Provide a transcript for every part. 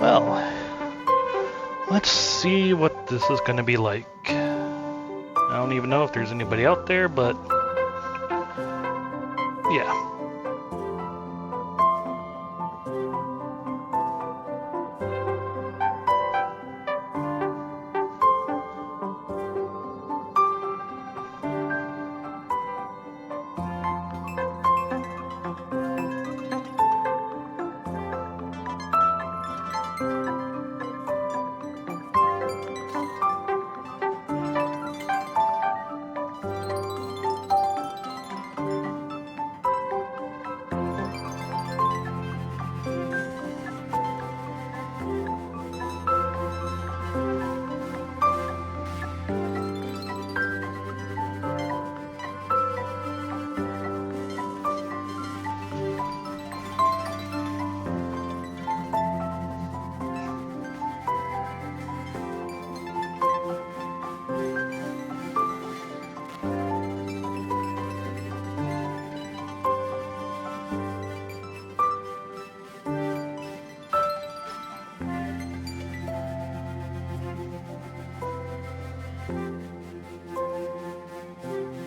Well, let's see what this is going to be like. I don't even know if there's anybody out there, but yeah.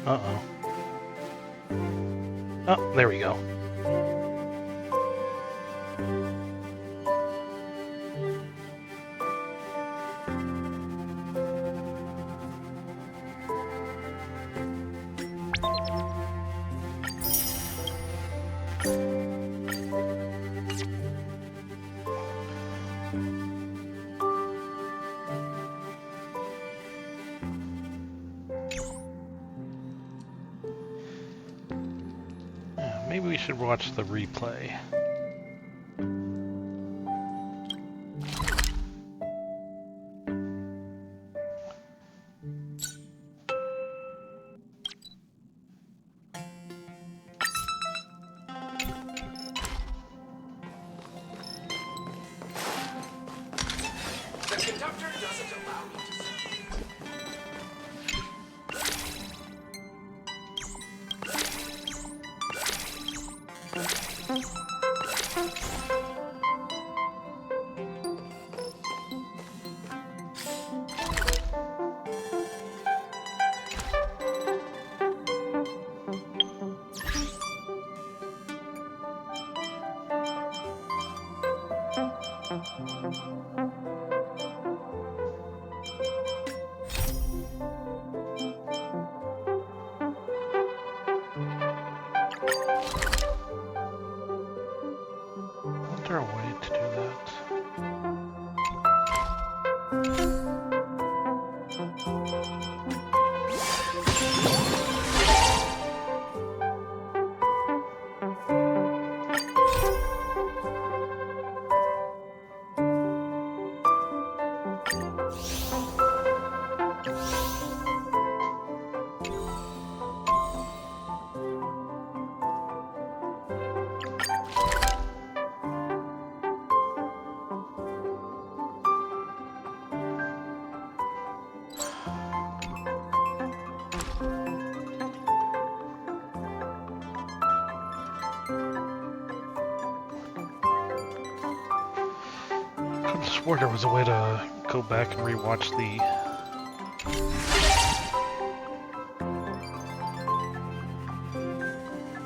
Uh-oh. Oh, there we go. Maybe we should watch the replay. The conductor doesn't allow me to speak. Is there a way to do that? I could have swore there was a way to go back and rewatch the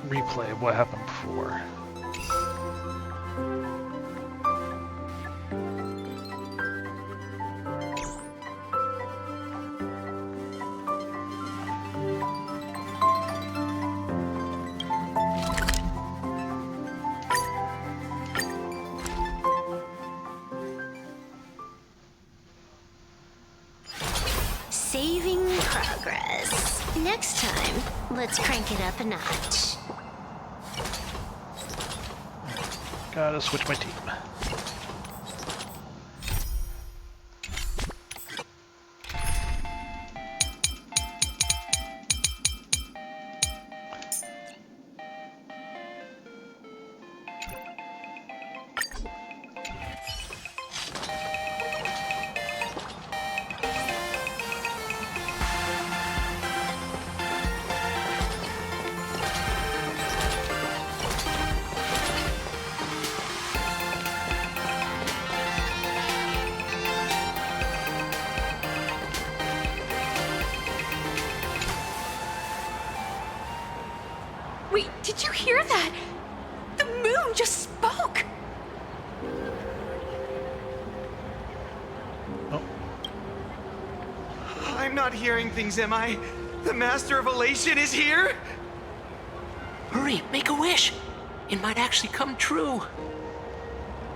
replay of what happened before. Let's crank it up a notch. Gotta switch my team. Wait, did you hear that? The moon just spoke! Oh, I'm not hearing things, am I? The Master of Elation is here? Hurry, make a wish. It might actually come true.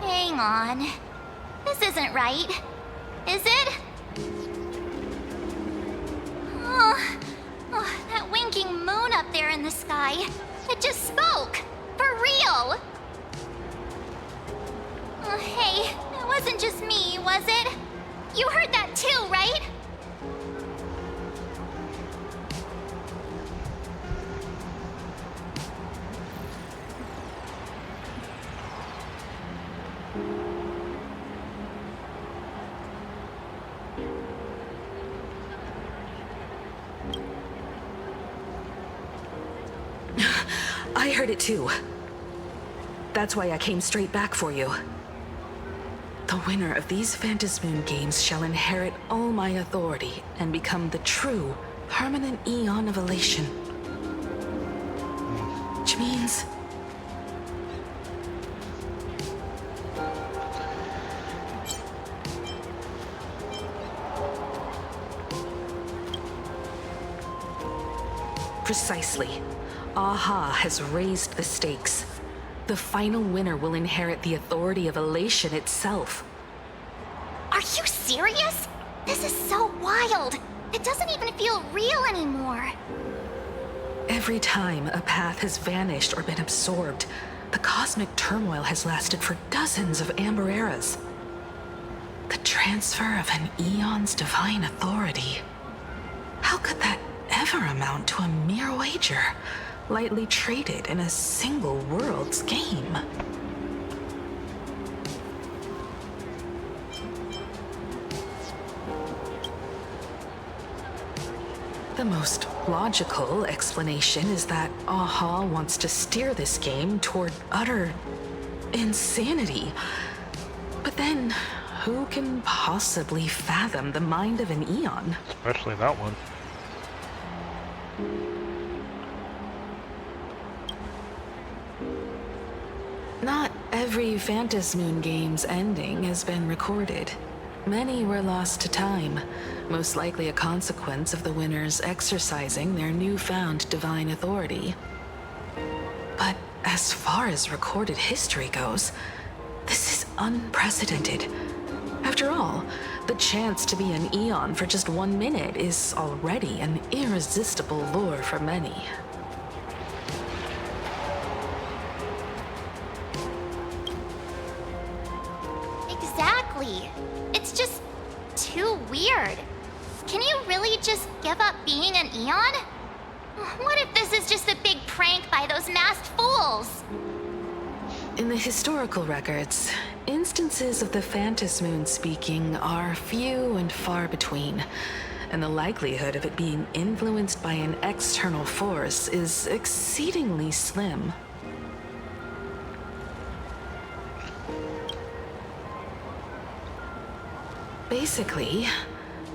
Hang on. This isn't right. Is it? Oh, that winking moon up there in the sky. It just spoke. For real. Hey, it wasn't just me, was it? You heard that too, right? I heard it too. That's why I came straight back for you. The winner of these Phantasmoon games shall inherit all my authority and become the true, permanent Eon of Elation. Which means... Precisely. Aha has raised the stakes. The final winner will inherit the authority of Elation itself. Are you serious? This is so wild. It doesn't even feel real anymore. Every time a path has vanished or been absorbed, the cosmic turmoil has lasted for dozens of Amber eras. The transfer of an Eon's divine authority. How could that ever amount to a mere wager, lightly traded in a single world's game? The most logical explanation is that Aha wants to steer this game toward utter insanity. But then, who can possibly fathom the mind of an Eon? especially that one. Not every Phantasmoon game's ending has been recorded. Many were lost to time, most likely a consequence of the winners exercising their newfound divine authority. But as far as recorded history goes, this is unprecedented. After all, the chance to be an Eon for just 1 minute is already an irresistible lure for many. Exactly. It's just too weird. Can you really just give up being an Eon? What if this is just a big prank by those masked fools? In the historical records, instances of the Phantasmoon speaking are few and far between, and the likelihood of it being influenced by an external force is exceedingly slim. Basically,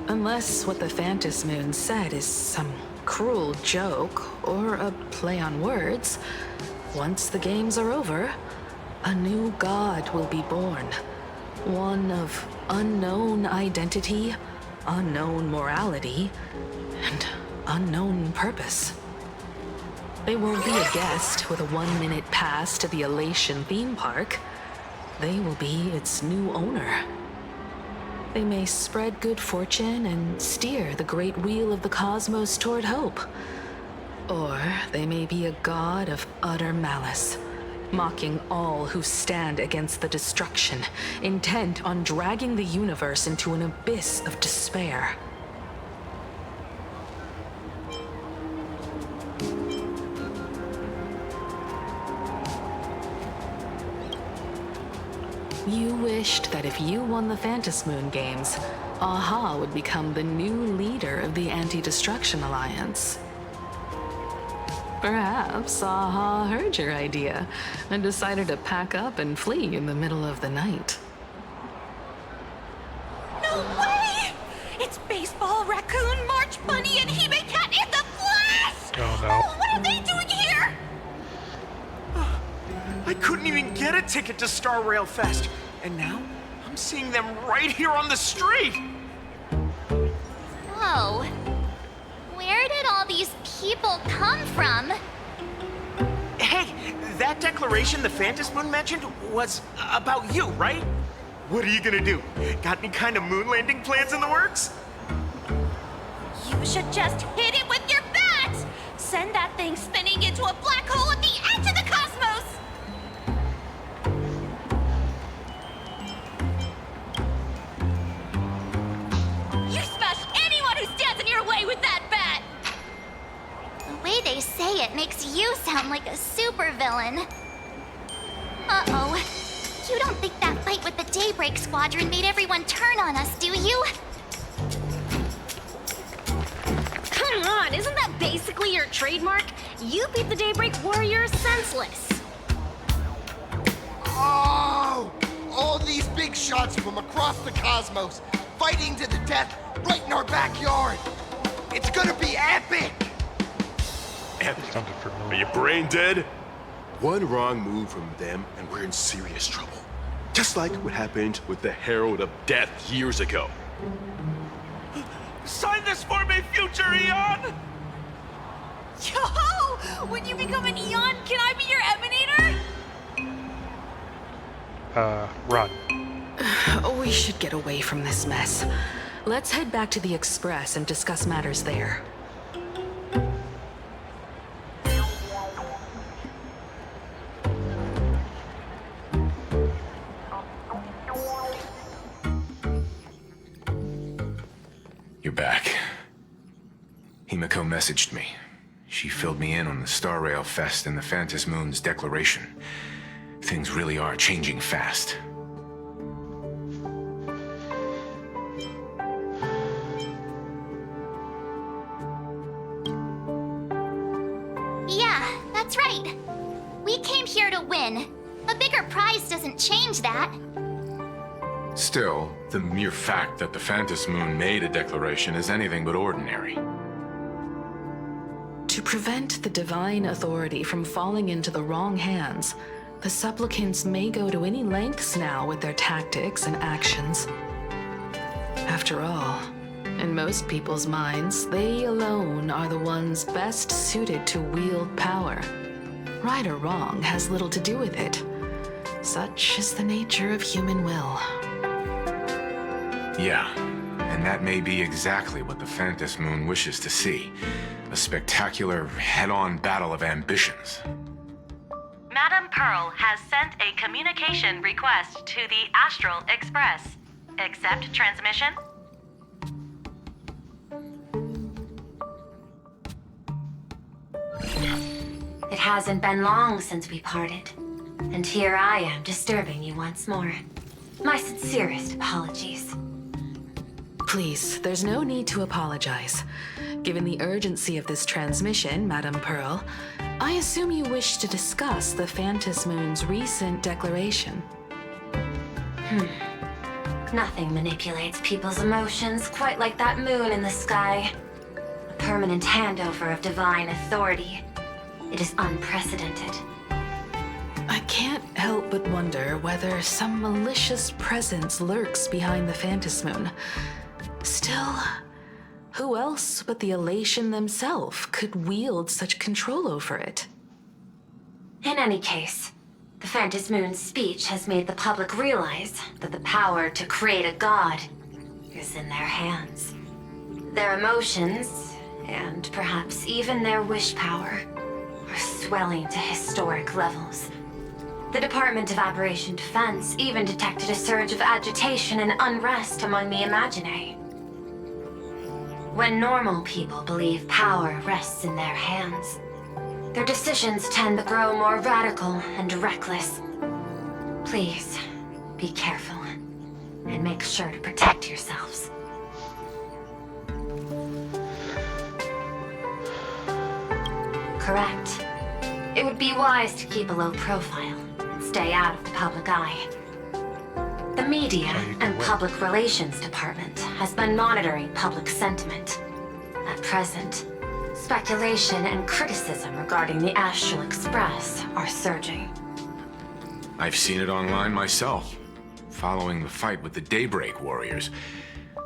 unless what the Phantasmoon said is some cruel joke or a play on words, once the games are over, a new god will be born. One of unknown identity, unknown morality, and unknown purpose. They won't be a guest with a 1-minute pass to the Elation theme park. They will be its new owner. They may spread good fortune and steer the great wheel of the cosmos toward hope. Or they may be a god of utter malice, mocking all who stand against the destruction, intent on dragging the universe into an abyss of despair. You wished that if you won the Phantom Moon Games, Aha would become the new leader of the Anti-Destruction Alliance. Perhaps Aha heard your idea and decided to pack up and flee in the middle of the night. No way! It's Baseball, Raccoon, March Bunny, and Hime Cat in the flesh! Oh no. Oh, what are they doing here? I couldn't even get a ticket to Star Rail Fest, and now I'm seeing them right here on the street. Whoa. Where did all these people come from? Hey, that declaration the Phantom Moon mentioned was about you, right? What are you gonna do? Got any kind of moon landing plans in the works? You should just hit it with your bat! Send that thing spinning into a black hole at the edge of the cosmos! You smash anyone who stands in your way with that bat! The way they say it makes you sound like a supervillain. Uh-oh. You don't think that fight with the Daybreak Squadron made everyone turn on us, do you? Come on, isn't that basically your trademark? You beat the Daybreak Warriors senseless. Oh! All these big shots from across the cosmos, fighting to the death right in our backyard. It's gonna be epic! Sounded familiar. Are you brain dead? One wrong move from them and we're in serious trouble. Just like what happened with the Herald of Death years ago. Sign this for me, future Eon! Yo! When you become an Eon, can I be your Emanator? Run. We should get away from this mess. Let's head back to the Express and discuss matters there. You're back. Himiko messaged me. She filled me in on the Star Rail Fest and the Phantom Moon's declaration. Things really are changing fast. Yeah, that's right. We came here to win. A bigger prize doesn't change that. Still, the mere fact that the Phantom Moon made a declaration is anything but ordinary. To prevent the divine authority from falling into the wrong hands, the supplicants may go to any lengths now with their tactics and actions. After all, in most people's minds, they alone are the ones best suited to wield power. Right or wrong has little to do with it. Such is the nature of human will. Yeah, and that may be exactly what the Phantom Moon wishes to see. A spectacular, head-on battle of ambitions. Madam Pearl has sent a communication request to the Astral Express. Accept transmission? It hasn't been long since we parted, and here I am disturbing you once more. My sincerest apologies. Please, there's no need to apologize. Given the urgency of this transmission, Madam Pearl, I assume you wish to discuss the Phantom Moon's recent declaration. Nothing manipulates people's emotions quite like that moon in the sky. A permanent handover of divine authority. It is unprecedented. I can't help but wonder whether some malicious presence lurks behind the Phantom Moon. Still, who else but the Elation themselves could wield such control over it? In any case, the Phantom Moon's speech has made the public realize that the power to create a god is in their hands. Their emotions, and perhaps even their wish power, are swelling to historic levels. The Department of Aberration Defense even detected a surge of agitation and unrest among the Imaginary. When normal people believe power rests in their hands, their decisions tend to grow more radical and reckless. Please, be careful, and make sure to protect yourselves. Correct. It would be wise to keep a low profile and stay out of the public eye. The Media and Public Relations Department has been monitoring public sentiment. At present, speculation and criticism regarding the Astral Express are surging. I've seen it online myself. Following the fight with the Daybreak Warriors,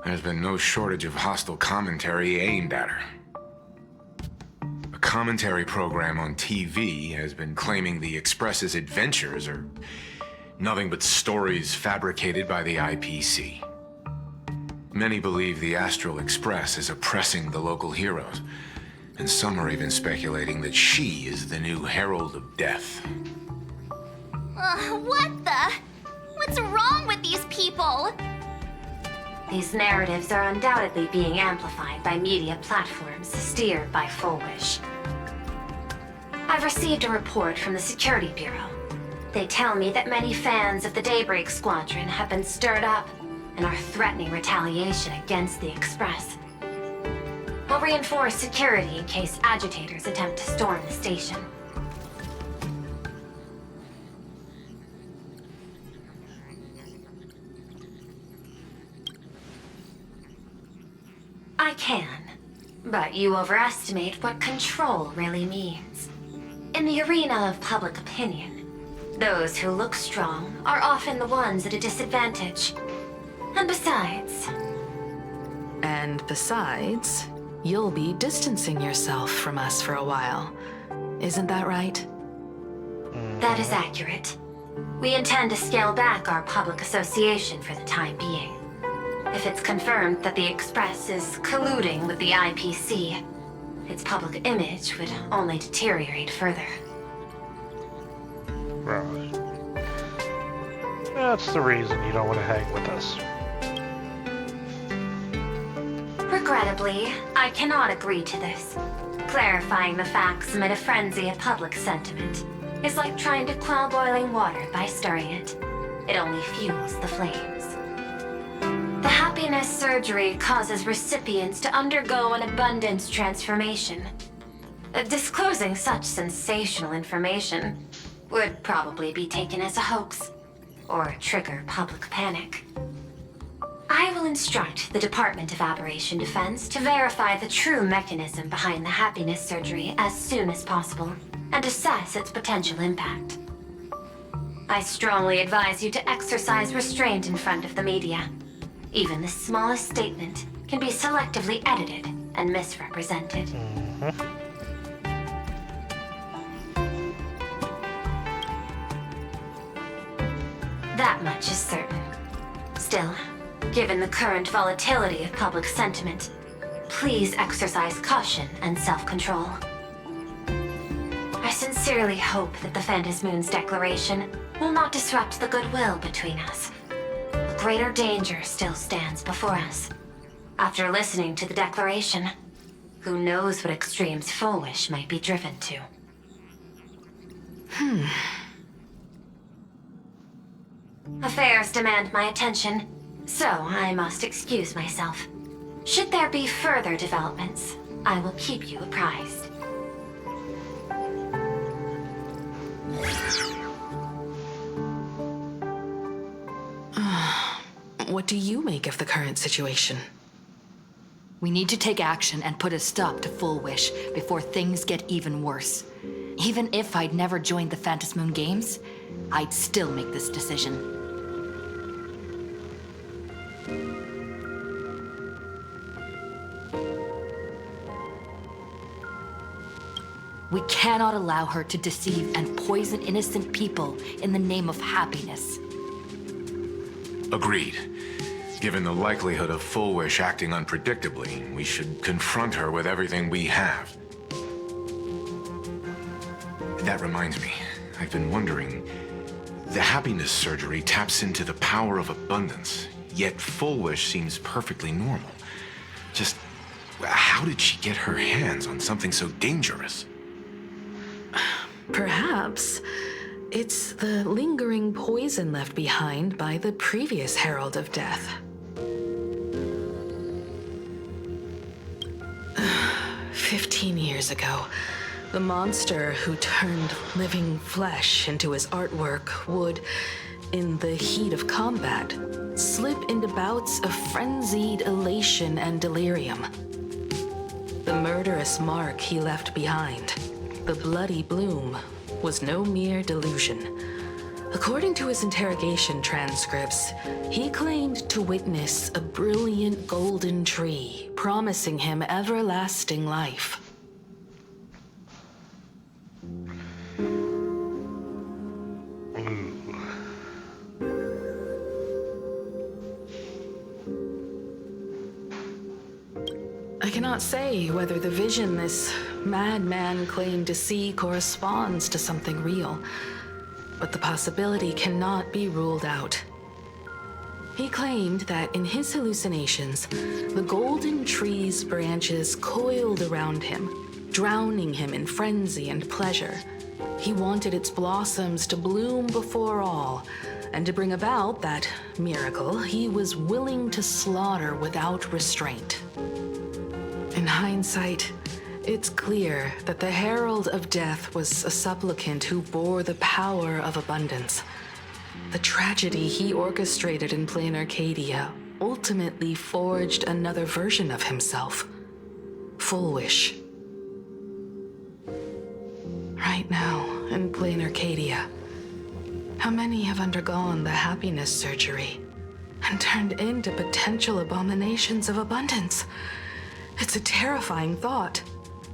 there's been no shortage of hostile commentary aimed at her. A commentary program on TV has been claiming the Express's adventures are nothing but stories fabricated by the IPC. Many believe the Astral Express is oppressing the local heroes, and some are even speculating that she is the new Herald of Death. What the? What's wrong with these people? These narratives are undoubtedly being amplified by media platforms steered by Full Wish. I've received a report from the Security Bureau. They tell me that many fans of the Daybreak Squadron have been stirred up and are threatening retaliation against the Express. We'll reinforce security in case agitators attempt to storm the station. I can, but you overestimate what control really means. In the arena of public opinion, those who look strong are often the ones at a disadvantage. And besides, you'll be distancing yourself from us for a while. Isn't that right? That is accurate. We intend to scale back our public association for the time being. If it's confirmed that the Express is colluding with the IPC, its public image would only deteriorate further. Right. That's the reason you don't want to hang with us. Regrettably, I cannot agree to this. Clarifying the facts amid a frenzy of public sentiment is like trying to quell boiling water by stirring it. It only fuels the flames. The happiness surgery causes recipients to undergo an abundance transformation. Disclosing such sensational information would probably be taken as a hoax, or trigger public panic. I will instruct the Department of Aberration Defense to verify the true mechanism behind the happiness surgery as soon as possible, and assess its potential impact. I strongly advise you to exercise restraint in front of the media. Even the smallest statement can be selectively edited and misrepresented. That much is certain. Still, given the current volatility of public sentiment, please exercise caution and self-control. I sincerely hope that the Phantom Moon's declaration will not disrupt the goodwill between us. A greater danger still stands before us. After listening to the declaration, who knows what extremes Full Wish might be driven to. Affairs demand my attention, so I must excuse myself. Should there be further developments, I will keep you apprised. What do you make of the current situation? We need to take action and put a stop to Full Wish before things get even worse. Even if I'd never joined the Phantom Moon Games, I'd still make this decision. We cannot allow her to deceive and poison innocent people in the name of happiness. Agreed. Given the likelihood of Full Wish acting unpredictably, we should confront her with everything we have. That reminds me, I've been wondering, the happiness surgery taps into the power of abundance, yet Full Wish seems perfectly normal. Just, how did she get her hands on something so dangerous? Perhaps it's the lingering poison left behind by the previous Herald of Death. 15 years ago, the monster who turned living flesh into his artwork would, in the heat of combat, slip into bouts of frenzied elation and delirium. The murderous mark he left behind, the bloody bloom, was no mere delusion. According to his interrogation transcripts, he claimed to witness a brilliant golden tree promising him everlasting life. I cannot say whether the vision this madman claimed to see corresponds to something real, but the possibility cannot be ruled out. He claimed that in his hallucinations, the golden tree's branches coiled around him, drowning him in frenzy and pleasure. He wanted its blossoms to bloom before all, and to bring about that miracle, he was willing to slaughter without restraint. In hindsight, it's clear that the Herald of Death was a supplicant who bore the power of abundance. The tragedy he orchestrated in plain Arcadia ultimately forged another version of himself, Full Wish. Right now, in plain Arcadia, how many have undergone the happiness surgery and turned into potential abominations of abundance? It's a terrifying thought.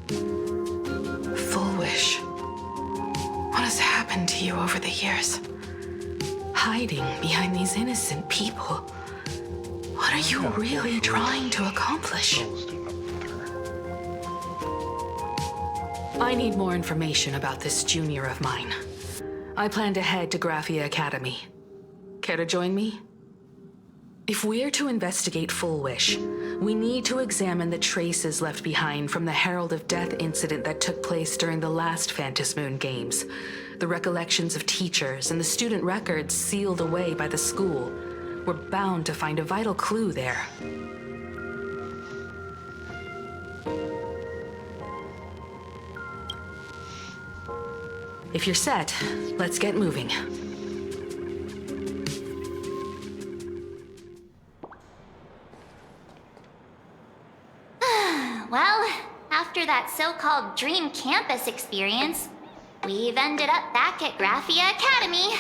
Full Wish, what has happened to you over the years? Hiding behind these innocent people. What are you really trying to accomplish? I need more information about this junior of mine. I plan to head to Graphia Academy. Care to join me? If we're to investigate Full Wish, we need to examine the traces left behind from the Herald of Death incident that took place during the last Phantom Moon Games. The recollections of teachers and the student records sealed away by the school. We're bound to find a vital clue there. If you're set, let's get moving. Well, after that so-called dream campus experience, we've ended up back at Graphia Academy.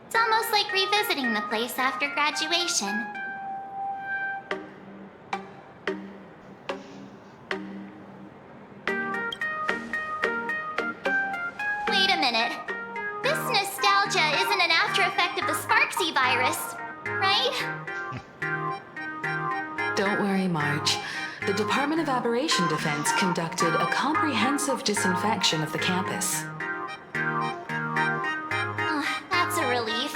It's almost like revisiting the place after graduation. Wait a minute. This nostalgia isn't an after effect of the Sparksy virus, right? Don't worry, Marge. The Department of Aberration Defense conducted a comprehensive disinfection of the campus. That's a relief.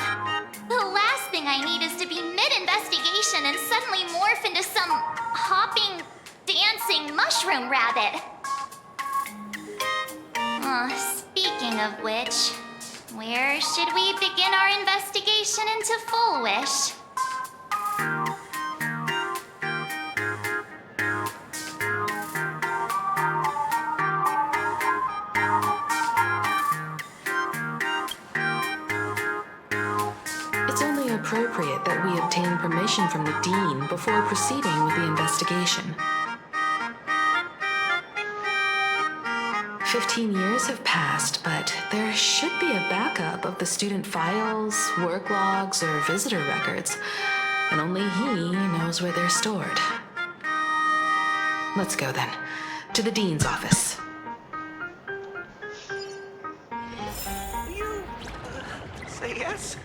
The last thing I need is to be mid-investigation and suddenly morph into some hopping, dancing mushroom rabbit. Speaking of which, where should we begin our investigation into Full Wish? It's only appropriate that we obtain permission from the Dean before proceeding with the investigation. 15 years have passed, but there should be a backup of the student files, work logs, or visitor records, and only he knows where they're stored. Let's go then, to the Dean's office. Say yes?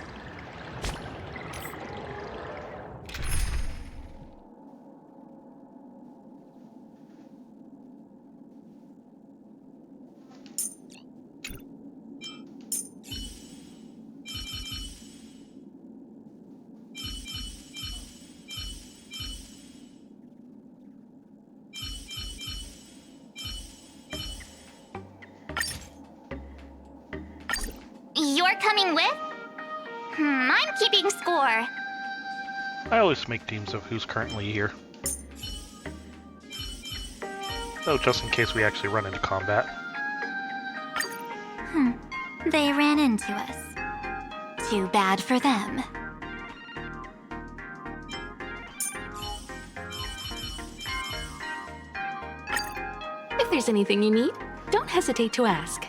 are coming with? I'm keeping score. I always make teams of who's currently here. So just in case we actually run into combat. They ran into us. Too bad for them. If there's anything you need, don't hesitate to ask.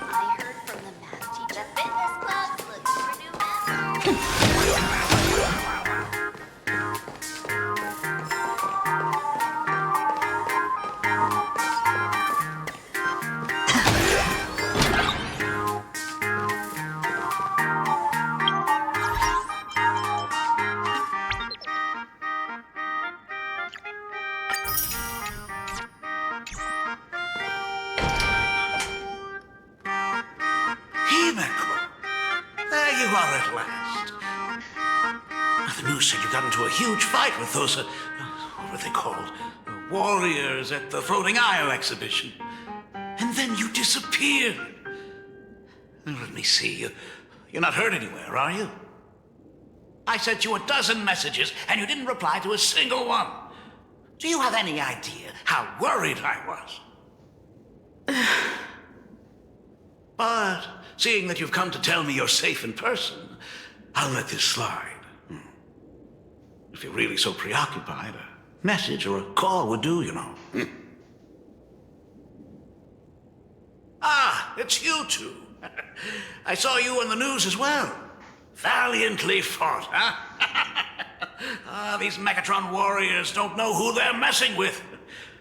I heard from the math teacher fitness clubs looking for new Himeko! There you are at last. The news said you got into a huge fight with those, what were they called? Warriors at the Floating Isle exhibition. And then you disappeared. Let me see. You're not hurt anywhere, are you? I sent you a dozen messages, and you didn't reply to a single one. Do you have any idea how worried I was? But seeing that you've come to tell me you're safe in person, I'll let this slide. If you're really so preoccupied, a message or a call would do, you know. Ah, it's you two. I saw you on the news as well. Valiantly fought, huh? These Megatron warriors don't know who they're messing with.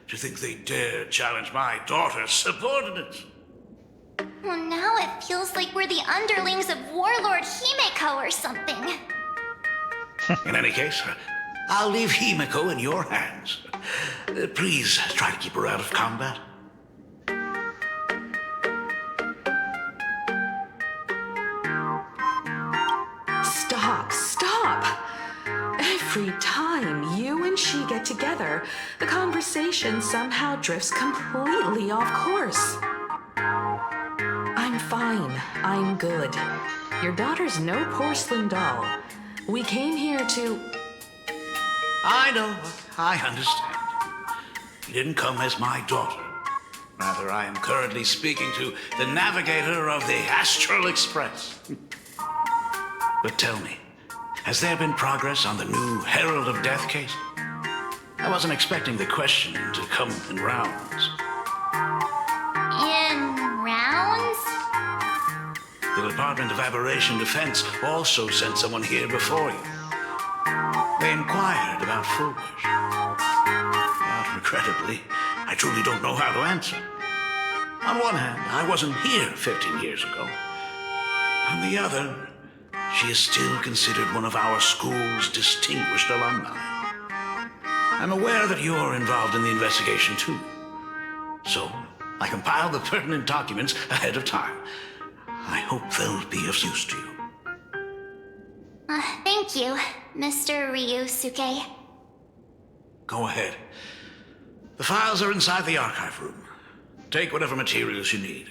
To think they dare challenge my daughter's subordinates. Well, now it feels like we're the underlings of Warlord Himeko or something. In any case, I'll leave Himeko in your hands. Please try to keep her out of combat. Stop! Every time you and she get together, the conversation somehow drifts completely off course. I'm fine. I'm good. Your daughter's no porcelain doll. We came here to... I know. I understand. You didn't come as my daughter. Rather, I am currently speaking to the navigator of the Astral Express. But tell me, has there been progress on the new Herald of Death case? I wasn't expecting the question to come in rounds. In rounds? The Department of Aberration Defense also sent someone here before you. They inquired about Foolish. But regrettably, I truly don't know how to answer. On one hand, I wasn't here 15 years ago. On the other, she is still considered one of our school's distinguished alumni. I'm aware that you're involved in the investigation too. So, I compiled the pertinent documents ahead of time. I hope they'll be of use to you. Thank you, Mr. Ryusuke. Go ahead. The files are inside the archive room. Take whatever materials you need.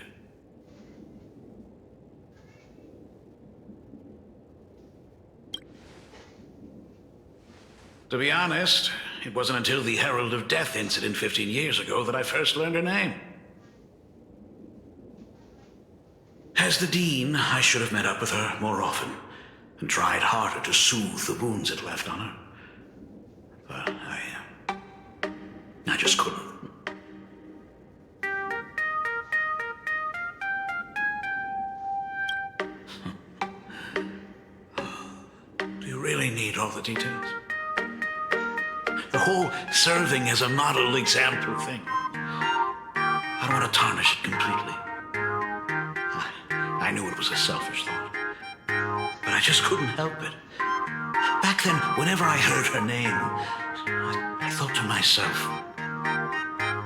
To be honest, it wasn't until the Herald of Death incident 15 years ago that I first learned her name. As the Dean, I should have met up with her more often and tried harder to soothe the wounds it left on her. But I just couldn't. Do you really need all the details? The whole serving as a model example thing. I don't want to tarnish it completely. I knew it was a selfish thought, but I just couldn't help it. Back then, whenever I heard her name, I thought to myself,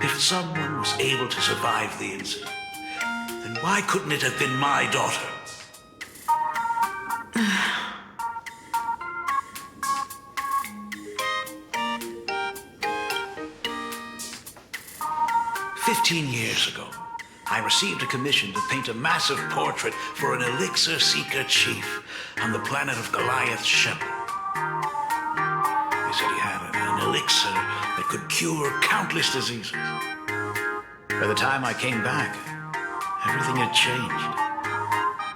if someone was able to survive the incident, then why couldn't it have been my daughter? "15 years ago, I received a commission to paint a massive portrait for an elixir seeker chief on the planet of Goliath's Shepherd. They said he had an elixir that could cure countless diseases. By the time I came back, everything had changed.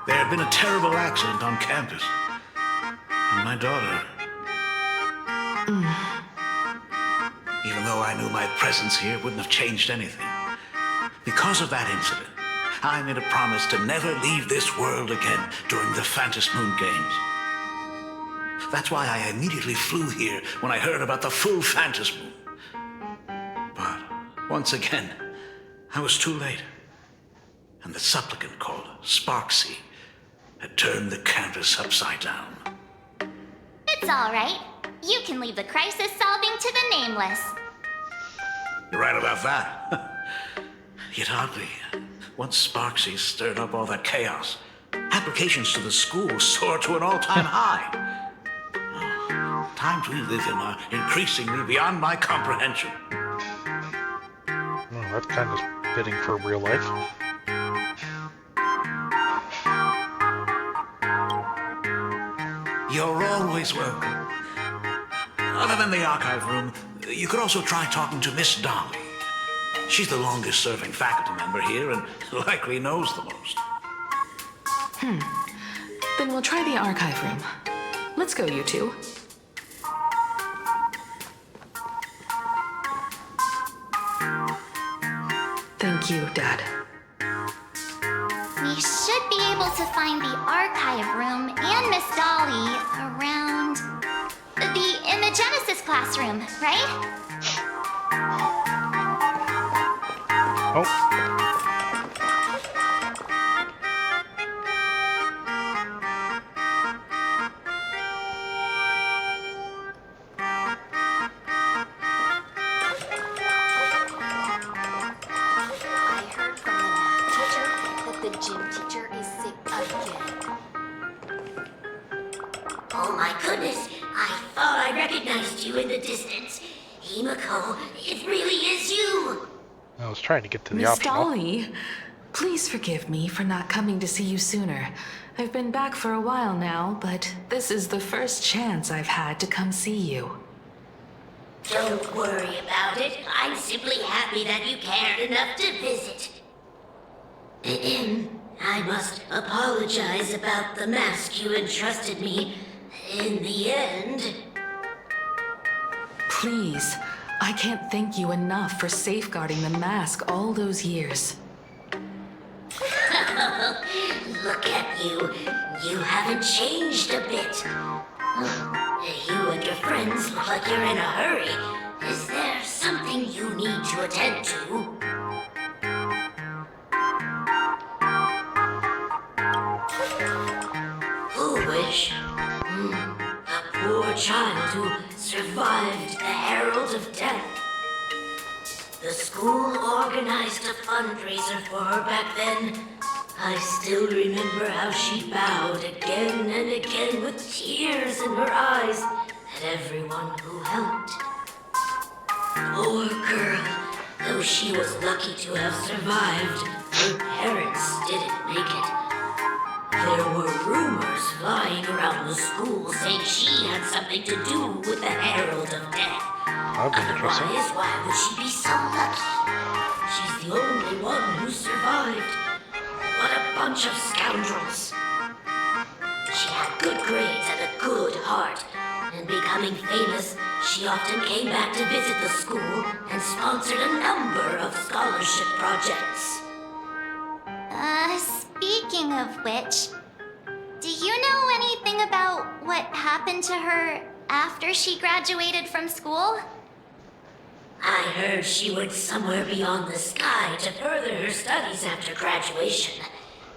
There had been a terrible accident on campus, and my daughter... Even though I knew my presence here wouldn't have changed anything, because of that incident, I made a promise to never leave this world again during the Phantom Moon Games. That's why I immediately flew here when I heard about the full Phantom Moon. But once again, I was too late. And the supplicant called Sparksy had turned the canvas upside down. It's all right. You can leave the crisis solving to the nameless. You're right about that. Yet oddly, once Sparksy stirred up all that chaos, applications to the school soared to an all-time high. Times we live in are increasingly beyond my comprehension. Oh, that's kind of fitting for real life. You're always welcome. Other than the archive room, you could also try talking to Miss Dolly. She's the longest-serving faculty member here and likely knows the most. Then we'll try the archive room. Let's go, you two. Thank you, Dad. We should be able to find the archive room and Miss Dolly around the Imagenesis classroom, right? Oh. Oh my goodness, I thought I recognized you in the distance. Himiko, it really is you! I was trying to get to the Miss optional. Dolly, please forgive me for not coming to see you sooner. I've been back for a while now, but this is the first chance I've had to come see you. Don't worry about it. I'm simply happy that you cared enough to visit. I must apologize about the mask you entrusted me. In the end... Please, I can't thank you enough for safeguarding the mask all those years. Look at you. You haven't changed a bit. You and your friends look like you're in a hurry. Is there something you need to attend to? Foolish. A poor child who survived the Herald of Death. The school organized a fundraiser for her back then. I still remember how she bowed again and again with tears in her eyes at everyone who helped. Poor girl, though she was lucky to have survived, her parents didn't make it. There were rumors flying around the school saying she had something to do with the Herald of Death. Otherwise, why would she be so lucky? She's the only one who survived. What a bunch of scoundrels. She had good grades and a good heart, and becoming famous, she often came back to visit the school and sponsored a number of scholarship projects. Speaking of which, do you know anything about what happened to her after she graduated from school? I heard she went somewhere beyond the sky to further her studies after graduation.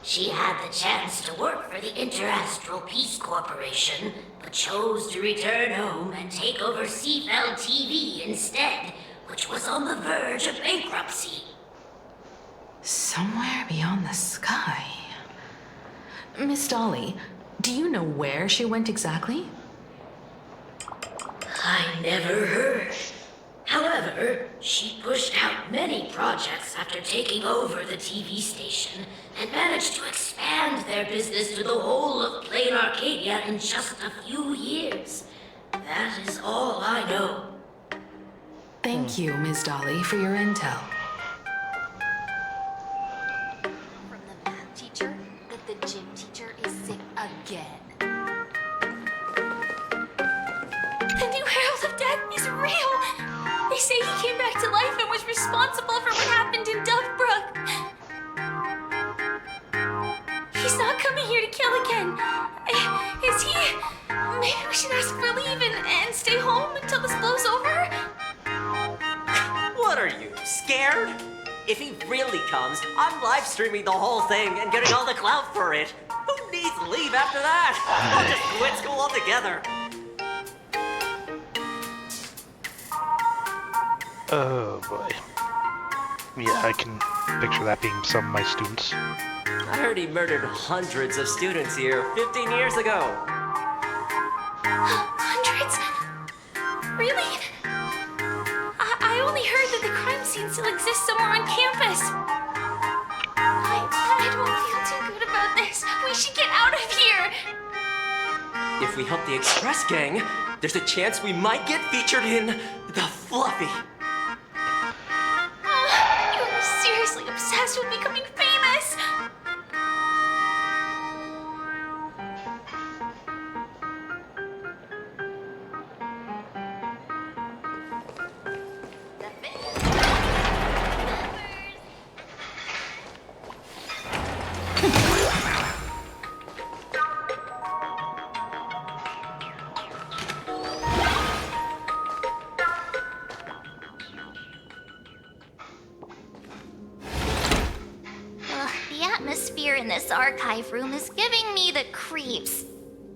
She had the chance to work for the Interastral Peace Corporation, but chose to return home and take over Seafeld TV instead, which was on the verge of bankruptcy. Somewhere beyond the sky. Miss Dolly, do you know where she went exactly? I never heard. However, she pushed out many projects after taking over the TV station and managed to expand their business to the whole of Plain Arcadia in just a few years. That is all I know. Thank you, Ms. Dolly, for your intel. From the math teacher that the gym teacher is sick again. The new Herald of Death is real! They say he came back to life and was responsible for what happened in Duffbrook. He's not coming here to kill again. Is he? Maybe we should ask for leave and stay home until this blows over? What are you, scared? If he really comes, I'm live streaming the whole thing and getting all the clout for it. Who needs leave after that? I'll just quit school altogether. Oh boy. Yeah, I can picture that being some of my students. I heard he murdered hundreds of students here 15 years ago. Hundreds? Really? I only heard that the crime scene still exists somewhere on campus. I don't feel too good about this. We should get out of here. If we help the Express Gang, there's a chance we might get featured in The Fluffy. You're seriously obsessed with becoming famous. The atmosphere in this archive room is giving me the creeps.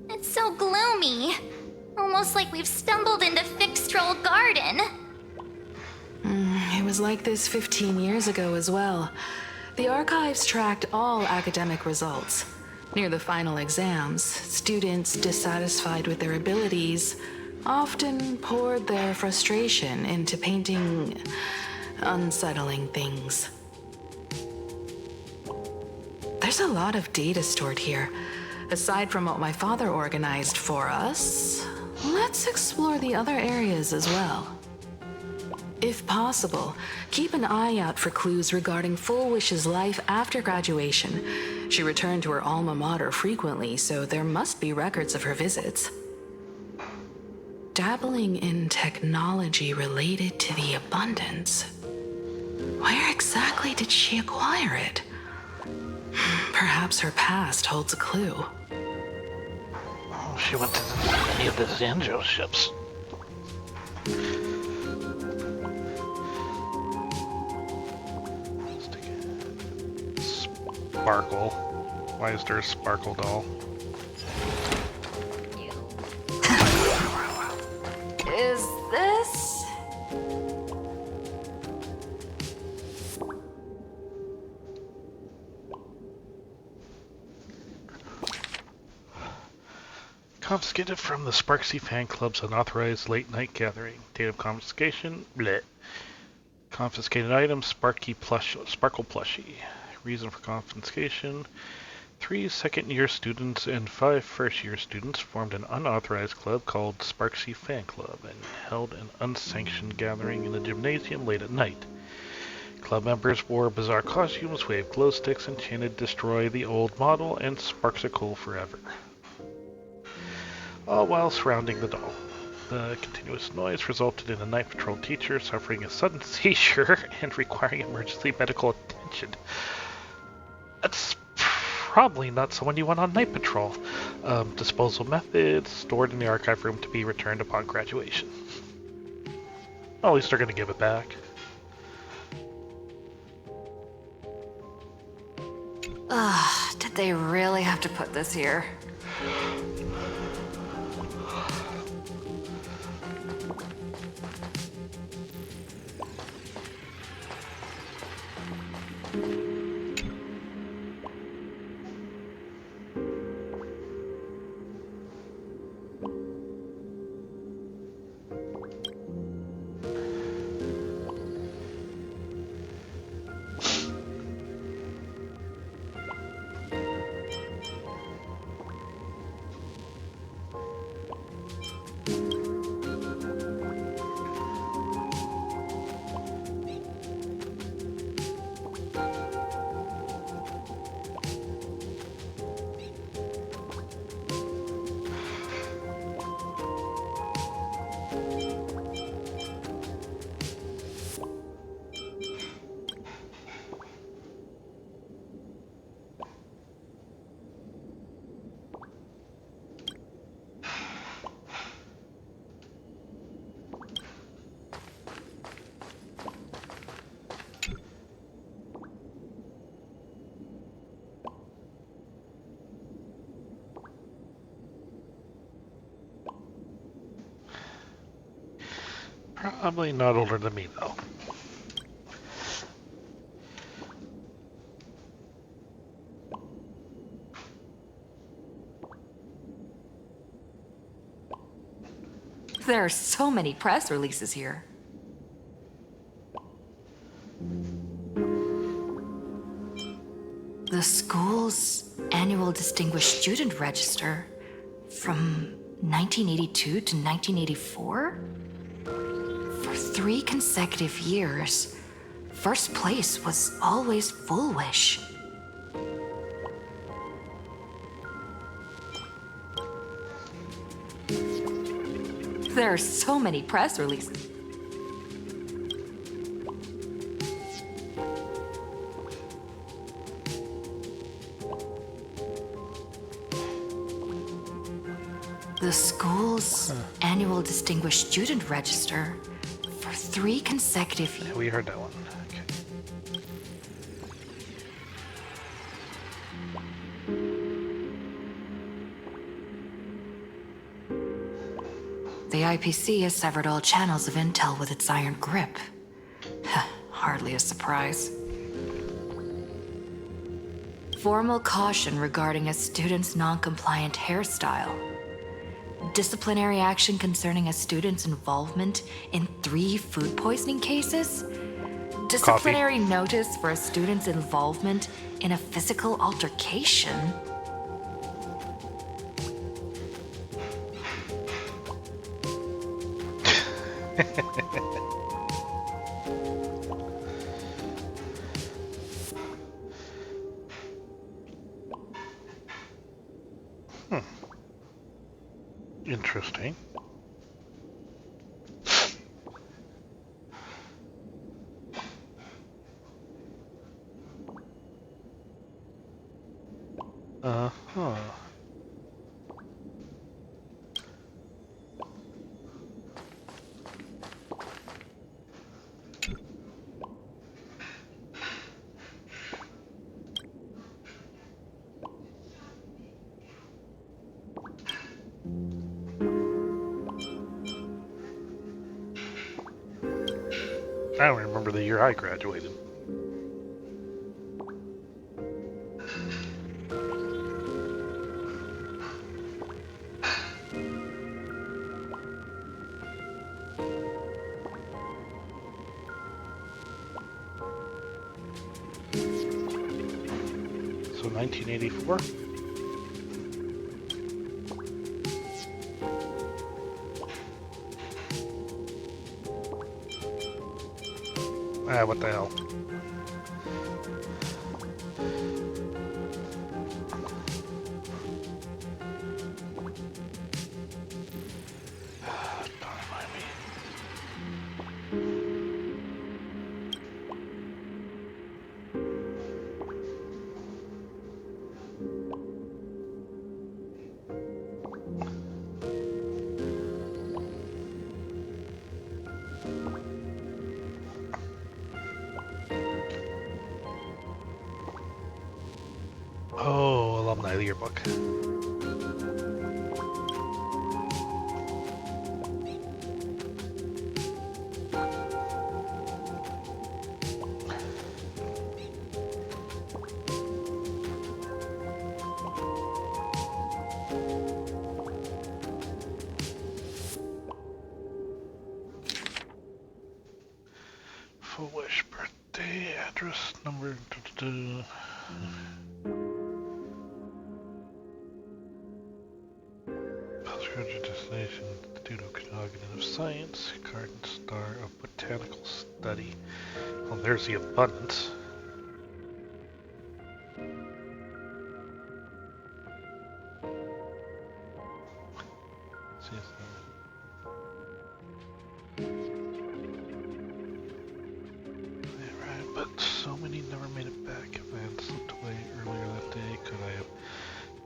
It's so gloomy. Almost like we've stumbled into Fixtroll Garden. It was like this 15 years ago as well. The archives tracked all academic results. Near the final exams, students dissatisfied with their abilities often poured their frustration into painting unsettling things. There's a lot of data stored here. Aside from what my father organized for us, let's explore the other areas as well. If possible, keep an eye out for clues regarding Full Wish's life after graduation. She returned to her alma mater frequently, so there must be records of her visits. Dabbling in technology related to the abundance. Where exactly did she acquire it? Perhaps her past holds a clue. Oh, she went to any of the Zanjo ships. Let's take it. Sparkle. Why is there a Sparkle doll? Is this? Confiscated from the Sparksy fan club's unauthorized late-night gathering. Date of confiscation, bleh. Confiscated items, Sparkle plushie. Reason for confiscation, 3 second-year students and 5 first-year students formed an unauthorized club called Sparksy Fan Club and held an unsanctioned gathering in the gymnasium late at night. Club members wore bizarre costumes, waved glow sticks, and chanted "Destroy the old model" and "Sparksicle forever," all while surrounding the doll. The continuous noise resulted in a night patrol teacher suffering a sudden seizure and requiring emergency medical attention. That's probably not someone you want on night patrol. Disposal methods stored in the archive room to be returned upon graduation. Well, at least they're going to give it back. Ugh, did they really have to put this here? Probably not older than me, though. There are so many press releases here. The school's annual Distinguished Student Register from 1982 to 1984? For 3 consecutive years, first place was always Foolish. There are so many press releases. The school's annual Distinguished Student Register for 3 consecutive years. We heard that one. The IPC has severed all channels of intel with its iron grip. Hardly a surprise. Formal caution regarding a student's non-compliant hairstyle. Disciplinary action concerning a student's involvement in 3 food poisoning cases. Disciplinary notice for a student's involvement in a physical altercation. Interesting. Uh-huh. I don't remember the year I graduated. So 1984? What the hell? Don't remind me. Oh, alumni yearbook. Foolish birthday, address, number. Postgraduate destination, Institute of Cognitive Science, Garden Star of Botanical Study. Well, there's the abundance. Right, but so many never made it back. If I had slipped away earlier that day, could I have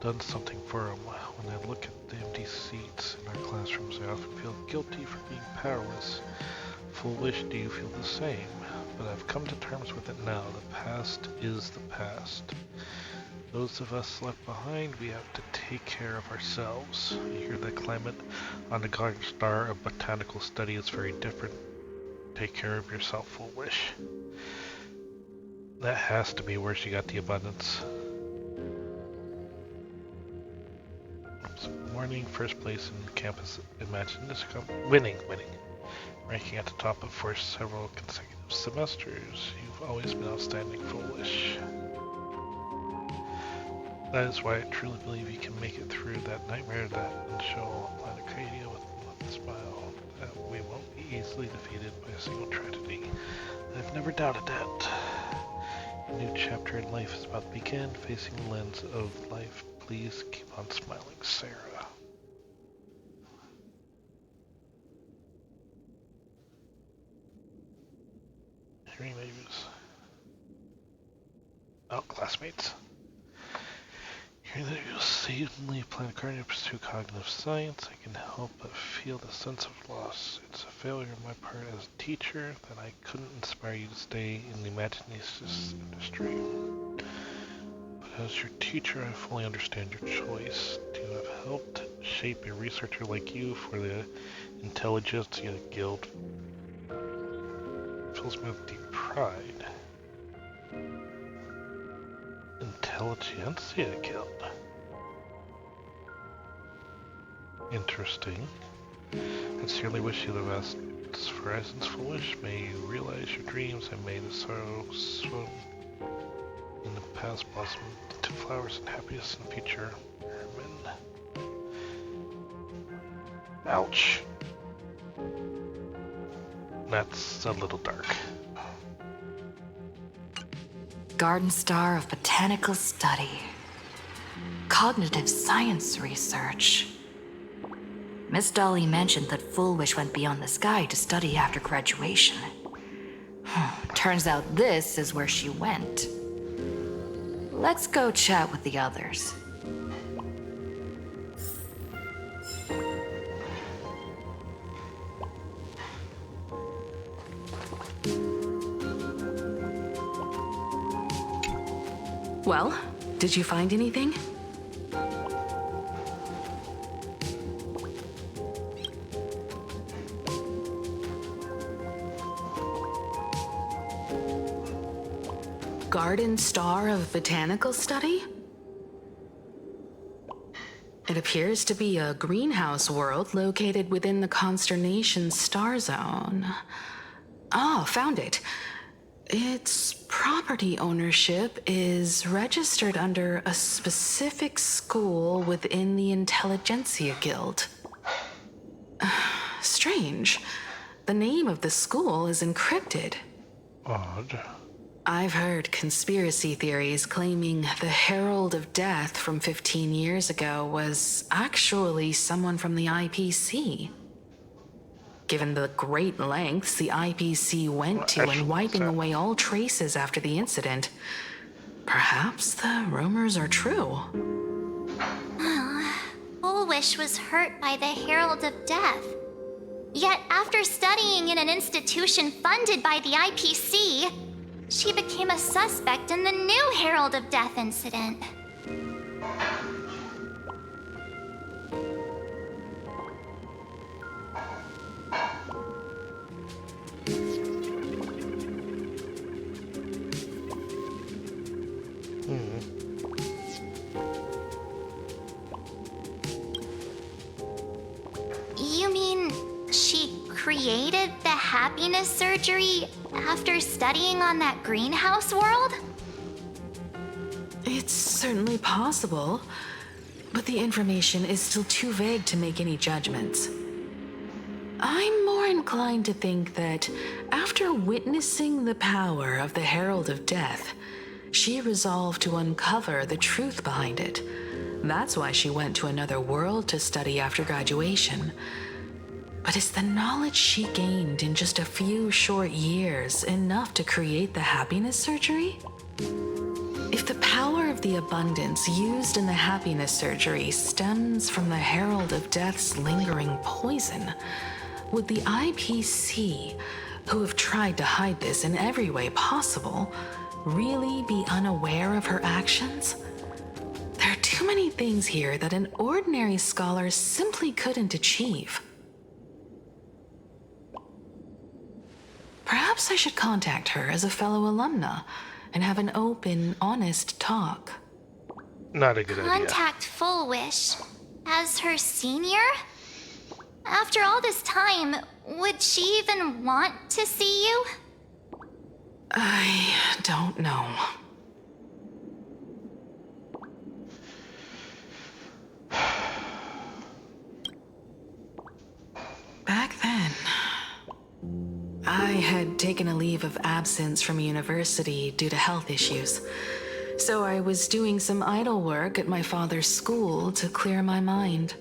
done something for them? When I look at the empty seats in our classrooms, I often feel guilty for being powerless. Foolish, do you feel the same? But I've come to terms with it now. The past is the past. Those of us left behind, we have to take care of ourselves. I hear the climate on the Garden Star of Botanical Study is very different. take care of yourself, foolish. That has to be where she got the abundance. Morning, first place in campus. Imagine this winning. Ranking at the top of for several consecutive semesters. You've always been outstanding, foolish. That is why I truly believe you can make it through that nightmare and show Planet Arcadia with a smile. That we won't be easily defeated by a single tragedy. I've never doubted that. A new chapter in life is about to begin. Facing the lens of life, please keep on smiling, Sarah. Hearing news. Oh, classmates. Hearing that you'll seemingly Planet Arcadia to pursue cognitive science, I can help but feel the sense of loss. It's a failure on my part as a teacher that I couldn't inspire you to stay in the Imaginesis industry. But as your teacher, I fully understand your choice. To have helped shape a researcher like you for the Intelligentsia Guild fills me with deep pride. Intelligentsia Guild. Interesting. I sincerely wish you the best. Horizons foolish. May you realize your dreams and may the sorrow swim in the past blossom into flowers and happiness in the future. Amen. Ouch. That's a little dark. Garden Star of Botanical Study. Cognitive Science Research. Miss Dolly mentioned that Foolish went beyond the sky to study after graduation. Turns out this is where she went. Let's go chat with the others. Well, did you find anything? Garden Star of Botanical Study? It appears to be a greenhouse world located within the consternation star zone. Oh, found it. Its property ownership is registered under a specific school within the Intelligentsia Guild. Strange. The name of the school is encrypted. Odd. I've heard conspiracy theories claiming the Herald of Death from 15 years ago was actually someone from the IPC. Given the great lengths the IPC went to in wiping away all traces after the incident, perhaps the rumors are true. Foolish was hurt by the Herald of Death. Yet after studying in an institution funded by the IPC, she became a suspect in the new Herald of Death incident. You mean she created the happiness surgery after studying on that greenhouse world? It's certainly possible, but the information is still too vague to make any judgments. I'm more inclined to think that after witnessing the power of the Herald of Death, she resolved to uncover the truth behind it. That's why she went to another world to study after graduation. But is the knowledge she gained in just a few short years enough to create the happiness surgery? If the power of the abundance used in the happiness surgery stems from the Herald of Death's lingering poison, would the IPC, who have tried to hide this in every way possible, really be unaware of her actions? There are too many things here that an ordinary scholar simply couldn't achieve. Perhaps I should contact her as a fellow alumna and have an open, honest talk. Not a good idea. Contact Full Wish as her senior? After all this time, would she even want to see you? I don't know. Back then, I had taken a leave of absence from university due to health issues. So I was doing some idle work at my father's school to clear my mind.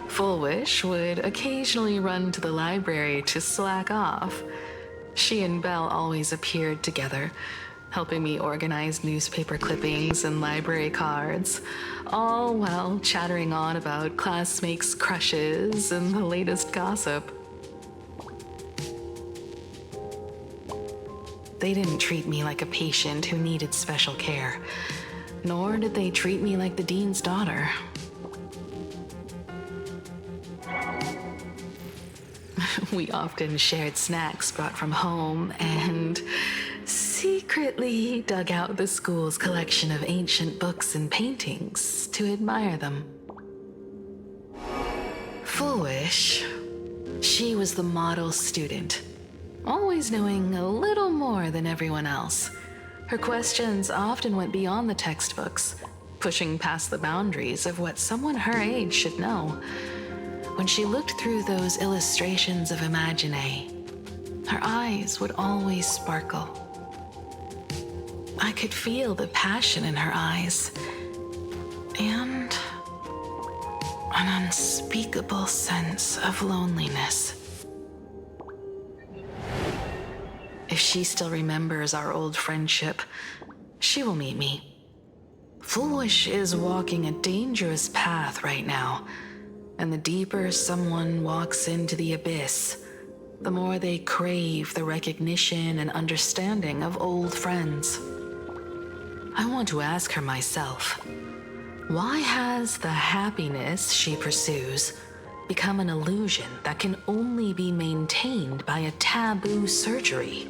Full Wish would occasionally run to the library to slack off. She and Belle always appeared together, helping me organize newspaper clippings and library cards, all while chattering on about classmates' crushes and the latest gossip. They didn't treat me like a patient who needed special care, nor did they treat me like the dean's daughter. We often shared snacks brought from home and secretly dug out the school's collection of ancient books and paintings to admire them. Full Wish, she was the model student, always knowing a little more than everyone else. Her questions often went beyond the textbooks, pushing past the boundaries of what someone her age should know. When she looked through those illustrations of Imagine, her eyes would always sparkle. I could feel the passion in her eyes and an unspeakable sense of loneliness. If she still remembers our old friendship, she will meet me. Full Wish is walking a dangerous path right now. And the deeper someone walks into the abyss, the more they crave the recognition and understanding of old friends. I want to ask her myself, why has the happiness she pursues become an illusion that can only be maintained by a taboo surgery?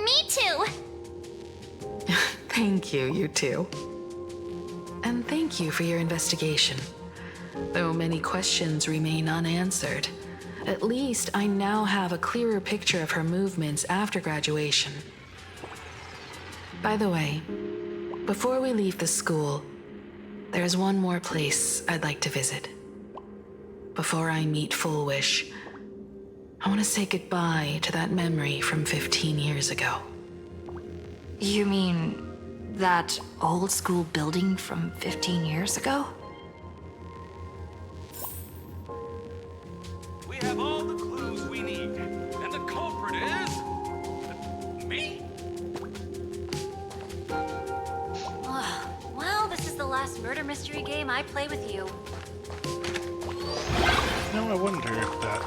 Me too. Thank you, you two. And thank you for your investigation. Though many questions remain unanswered, at least I now have a clearer picture of her movements after graduation. By the way, before we leave the school, there's one more place I'd like to visit. Before I meet Full Wish, I want to say goodbye to that memory from 15 years ago. You mean that old school building from 15 years ago? We have all the clues we need, and the culprit is... me. Well, this is the last murder mystery game I play with you. Now I wonder if that...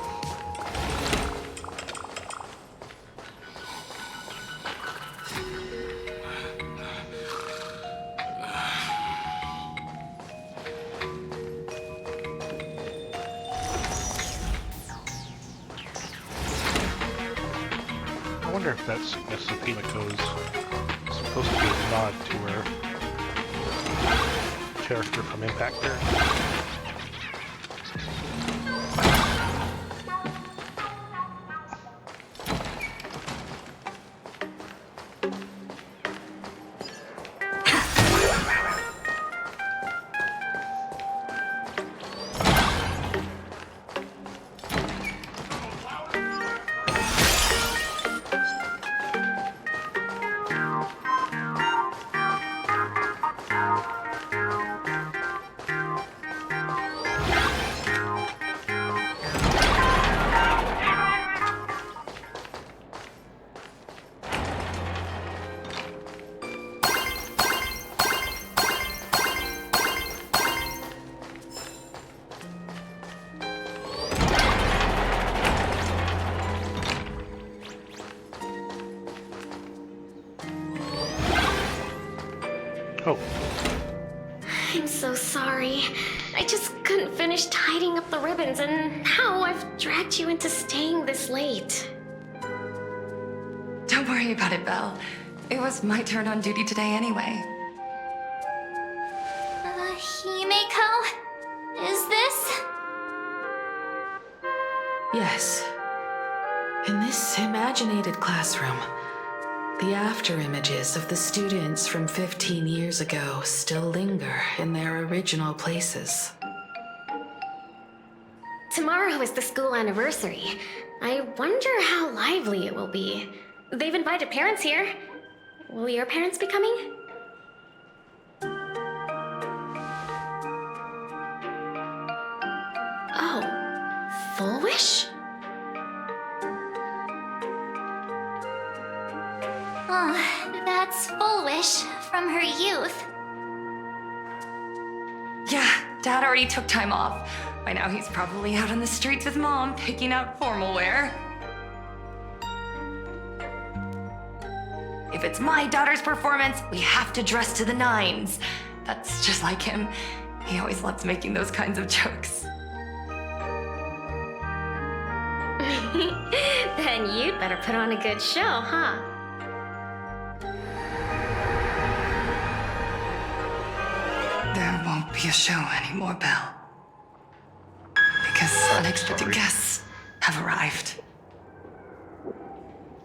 I wonder if that sickness of Himiko's supposed to be a nod to her character from Impactor. Oh. I'm so sorry. I just couldn't finish tidying up the ribbons, and now I've dragged you into staying this late. Don't worry about it, Belle. It was my turn on duty today anyway. Himeko? Is this? Yes. In this imaginated classroom, the after images of the students from 15 years ago still linger in their original places. Tomorrow is the school anniversary. I wonder how lively it will be. They've invited parents here. Will your parents be coming? Oh, Full Wish? Oh, that's Full Wish from her youth. Yeah, Dad already took time off. By now he's probably out on the streets with Mom, picking out formal wear. If it's my daughter's performance, we have to dress to the nines. That's just like him. He always loves making those kinds of jokes. Then you'd better put on a good show, huh? There won't be a show anymore, Belle. Because unexpected guests have arrived.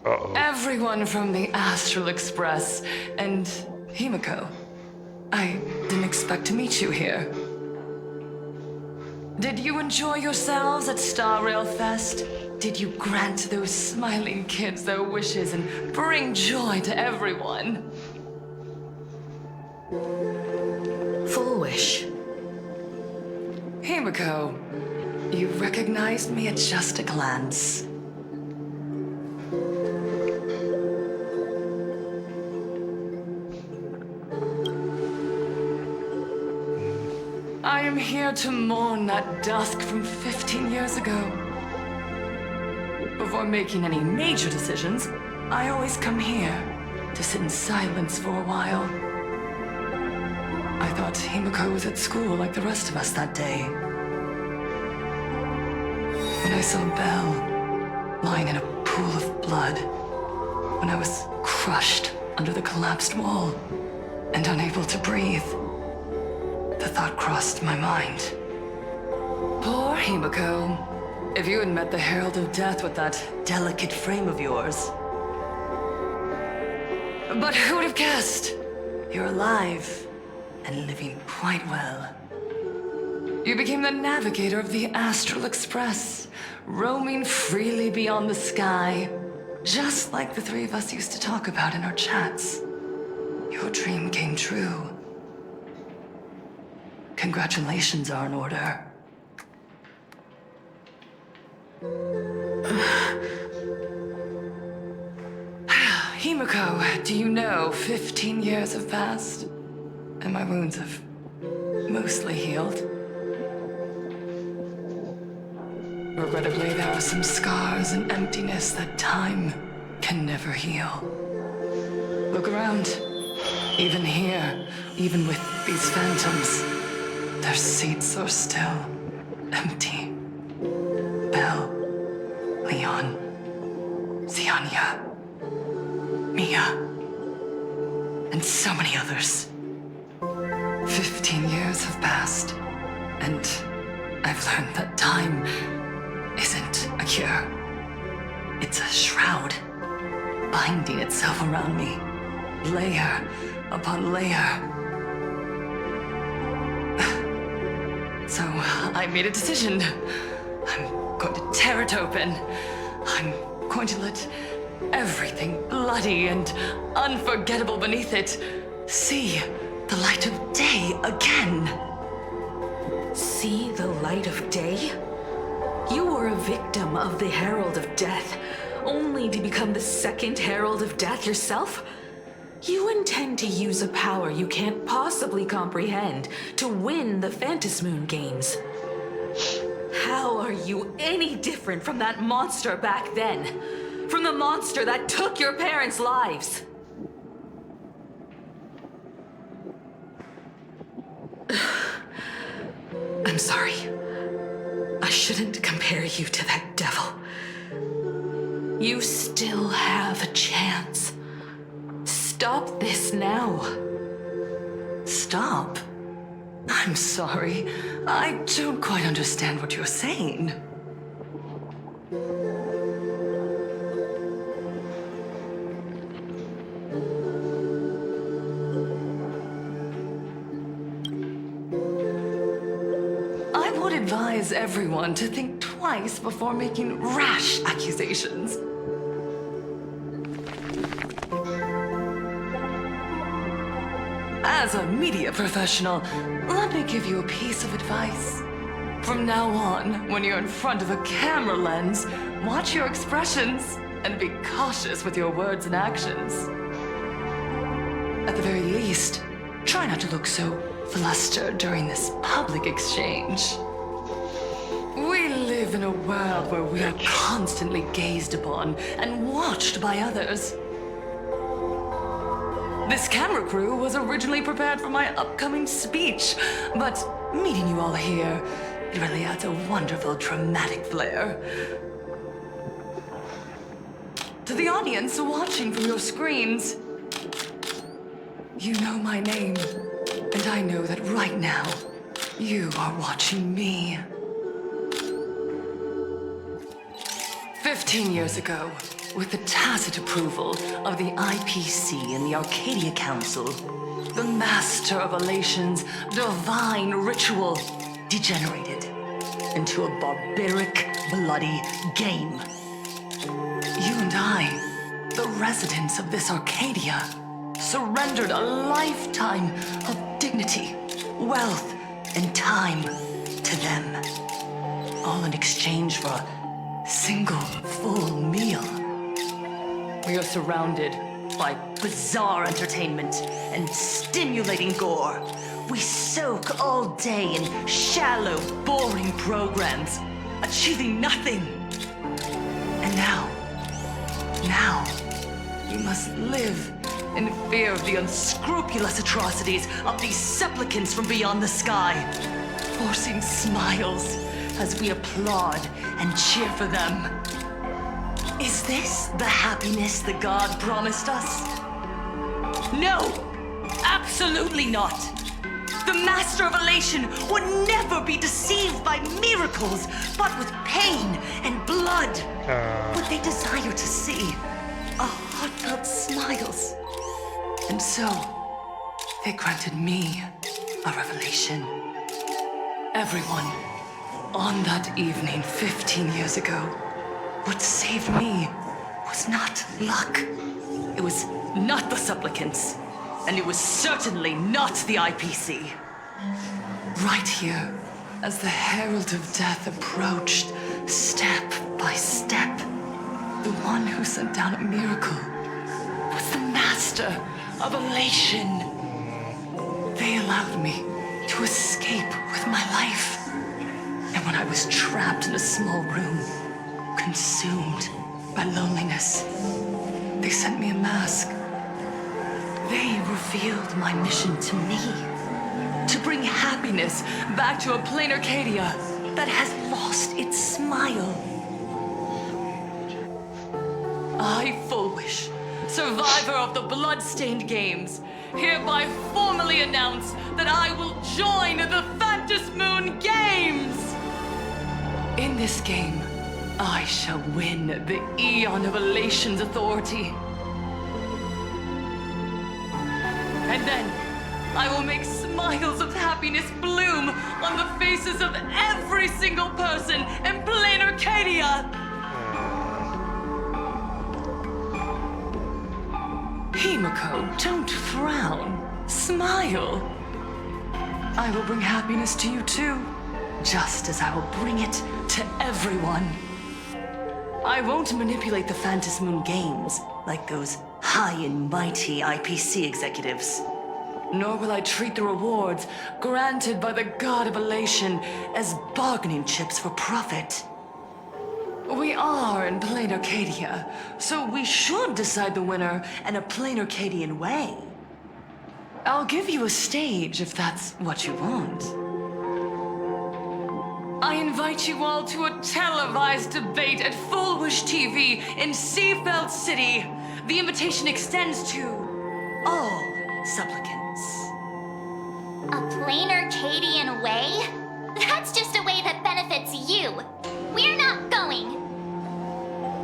Uh-oh. Everyone from the Astral Express and Himeko. I didn't expect to meet you here. Did you enjoy yourselves at Star Rail Fest? Did you grant those smiling kids their wishes and bring joy to everyone? Full Wish. Himeko, you recognized me at just a glance. I am here to mourn that dusk from 15 years ago. Before making any major decisions, I always come here to sit in silence for a while. I thought Himeko was at school like the rest of us that day. When I saw Belle lying in a pool of blood, when I was crushed under the collapsed wall and unable to breathe, the thought crossed my mind. Poor Himeko. If you had met the Herald of Death with that delicate frame of yours. But who would have guessed? You're alive and living quite well. You became the navigator of the Astral Express, roaming freely beyond the sky, just like the three of us used to talk about in our chats. Your dream came true. Congratulations are in order. Himeko, do you know 15 years have passed? And my wounds have mostly healed. Regrettably, there are some scars and emptiness that time can never heal. Look around. Even here, even with these phantoms, their seats are still empty. Belle, Leon, Ziania, Mia, and so many others. 15 years have passed, and I've learned that time isn't a cure. It's a shroud, binding itself around me, layer upon layer. So I made a decision. I'm going to tear it open. I'm going to let everything bloody and unforgettable beneath it see the light of day again. See the light of day? You were a victim of the Herald of Death, only to become the second Herald of Death yourself? You intend to use a power you can't possibly comprehend to win the Phantom Moon games. How are you any different from that monster back then? From the monster that took your parents' lives? I'm sorry. I shouldn't compare you to that devil. You still have a chance. Stop this now. Stop? I'm sorry. I don't quite understand what you're saying. I would advise everyone to think twice before making rash accusations. As a media professional, let me give you a piece of advice. From now on, when you're in front of a camera lens, watch your expressions and be cautious with your words and actions. At the very least, try not to look so flustered during this public exchange. We live in a world where we are constantly gazed upon and watched by others. This camera crew was originally prepared for my upcoming speech, but meeting you all here, it really adds a wonderful dramatic flair. To the audience watching from your screens, you know my name, and I know that right now, you are watching me. 15 years ago, with the tacit approval of the IPC and the Arcadia Council, the Master of Elation's divine ritual degenerated into a barbaric, bloody game. You and I, the residents of this Arcadia, surrendered a lifetime of dignity, wealth, and time to them, all in exchange for a single full meal. We are surrounded by bizarre entertainment and stimulating gore. We soak all day in shallow, boring programs, achieving nothing. And now, we must live in fear of the unscrupulous atrocities of these supplicants from beyond the sky, forcing smiles as we applaud and cheer for them. Is this the happiness that God promised us? No, absolutely not. The Master of Elation would never be deceived by miracles, but with pain and blood. What they desire to see are heartfelt smiles. And so, they granted me a revelation. Everyone, on that evening 15 years ago, what saved me was not luck. It was not the supplicants, and it was certainly not the IPC. Right here, as the Herald of Death approached, step by step, the one who sent down a miracle was the Master of Elation. They allowed me to escape with my life. And when I was trapped in a small room, consumed by loneliness, they sent me a mask. They revealed my mission to me, to bring happiness back to a plain Arcadia that has lost its smile. I, Fullwish, survivor of the blood-stained games, hereby formally announce that I will join the Phantom Moon Games! In this game, I shall win the Eon of Elation's authority. And then, I will make smiles of happiness bloom on the faces of every single person in plain Arcadia! Himiko, don't frown. Smile. I will bring happiness to you too, just as I will bring it to everyone. I won't manipulate the Phantom Moon Games like those high and mighty IPC executives. Nor will I treat the rewards granted by the God of Elation as bargaining chips for profit. We are in plain Arcadia, so we should decide the winner in a plain Arcadian way. I'll give you a stage if that's what you want. I invite you all to a televised debate at Full Wish TV in Seafeld City. The invitation extends to all supplicants. A plain Arcadian way? That's just a way that benefits you. We're not going.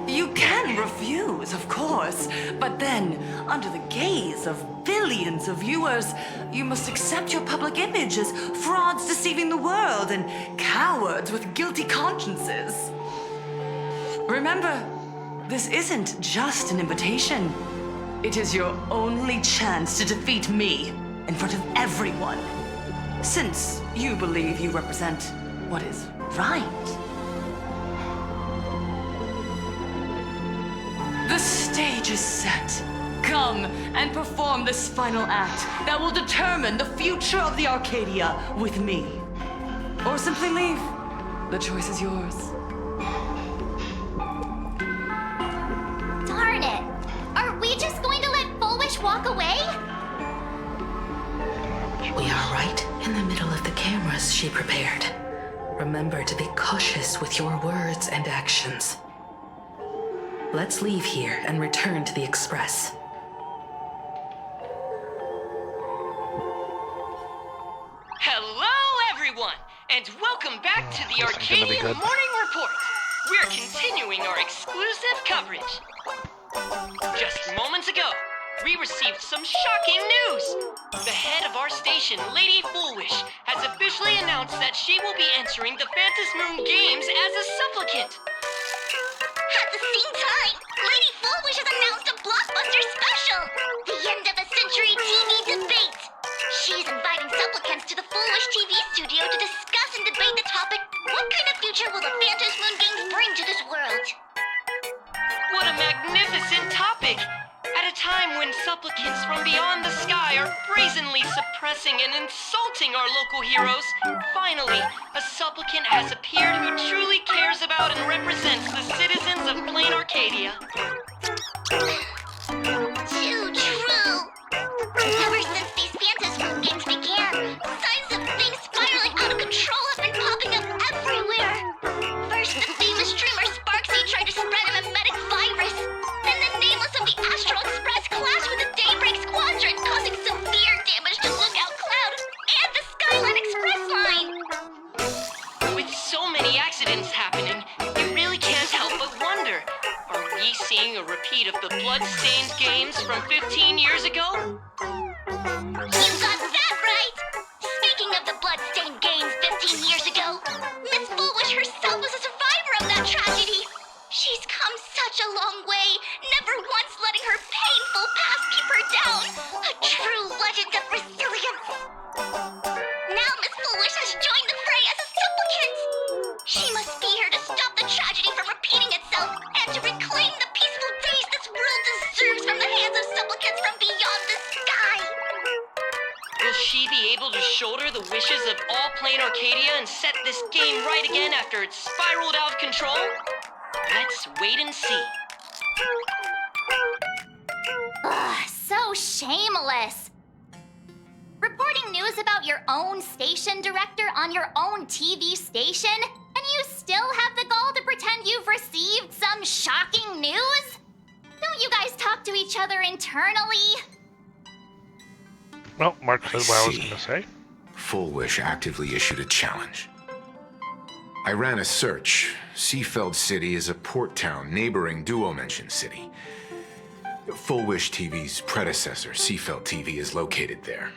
You can refuse, of course, but then, under the gaze of billions of viewers, you must accept your public image as frauds deceiving the world and cowards with guilty consciences. Remember, this isn't just an invitation. It is your only chance to defeat me in front of everyone, since you believe you represent what is right. The stage is set. Come and perform this final act that will determine the future of the Arcadia with me. Or simply leave. The choice is yours. Darn it! Are we just going to let Full Wish walk away? We are right in the middle of the cameras she prepared. Remember to be cautious with your words and actions. Let's leave here and return to the Express. Hello, everyone, and welcome back to the Arcadian Morning Report. We're continuing our exclusive coverage. Just moments ago, we received some shocking news. The head of our station, Lady Foolwish, has officially announced that she will be entering the Phantom Moon Games as a supplicant. At the same time, Lady Foolwish has announced a blockbuster special! The end of a century TV debate! She's inviting supplicants to the Foolish TV studio to discuss and debate the topic, what kind of future will the Phantom Moon Games bring to this world? What a magnificent topic! At a time when supplicants from beyond the sky are brazenly suppressing and insulting our local heroes, finally, a supplicant has appeared who truly cares about and represents the citizens of Plain Arcadia. Too true! Ever since these Phantom Moon Games began, signs of things spiraling out of control have been popping up everywhere. First, the famous streamer Sparksy tried to spread a mimetic virus. Then the nameless of the Astral Express clashed with the Daybreak Squadron, causing severe damage to Lookout Cloud and the Skyline Express line. With so many accidents happening, you really can't help but wonder, are we seeing a repeat of the blood-stained games from 15 years ago? You got that right! Speaking of the blood-stained games 15 years ago, Miss Foolwish herself was a survivor of that tragedy. She's come such a long way, never once letting her painful past keep her down. A true legend of resilience. Now Miss Foolwish has joined the fray as a supplicant. She must be here to stop the tragedy from repeating itself and to reclaim the peaceful days this world deserves from the hands of supplicants from beyond the sky. Will she be able to shoulder the wishes of all Plain Arcadia and set this game right again after it's spiraled out of control? Let's wait and see. Ugh, so shameless. Reporting news about your own station director on your own TV station, and you still have the gall to pretend you've received some shocking news? Don't you guys talk to each other internally? Well, Mark said what I was going to say. Full Wish actively issued a challenge. I ran a search. Seafeld City is a port town neighboring Duo-Mention City. Full Wish TV's predecessor, Seafeld TV, is located there.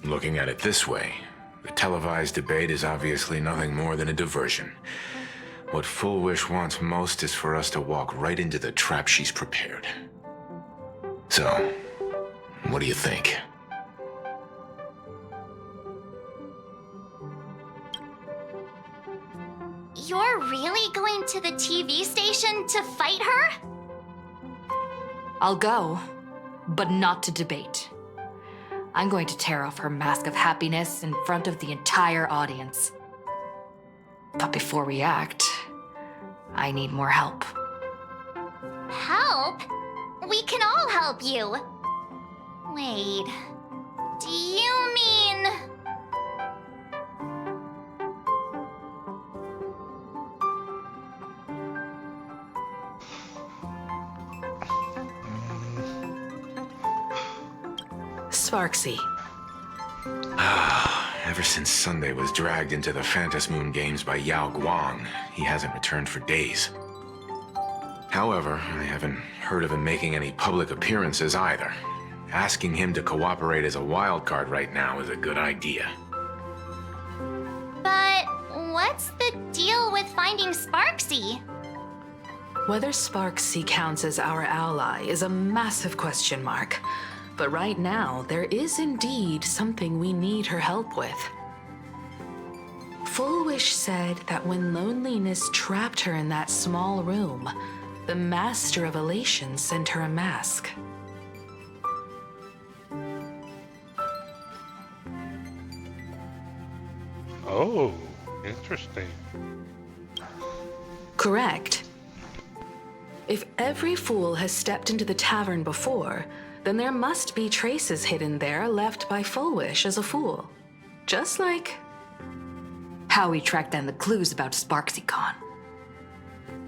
Looking at it this way, the televised debate is obviously nothing more than a diversion. What Full Wish wants most is for us to walk right into the trap she's prepared. So, what do you think? You're really going to the TV station to fight her? I'll go, but not to debate. I'm going to tear off her mask of happiness in front of the entire audience. But before we act, I need more help. Help? We can all help you. Wait, do you mean... Sparksy? Ever since Sunday was dragged into the Phantom Moon Games by Yao Guang, he hasn't returned for days. However, I haven't heard of him making any public appearances either. Asking him to cooperate as a wildcard right now is a good idea. But what's the deal with finding Sparksy? Whether Sparksy counts as our ally is a massive question mark. But right now, there is indeed something we need her help with. Full Wish said that when loneliness trapped her in that small room, the Master of Elation sent her a mask. Oh, interesting. Correct. If every fool has stepped into the tavern before, then there must be traces hidden there left by Full Wish as a fool. Just like how we tracked down the clues about SparksyCon.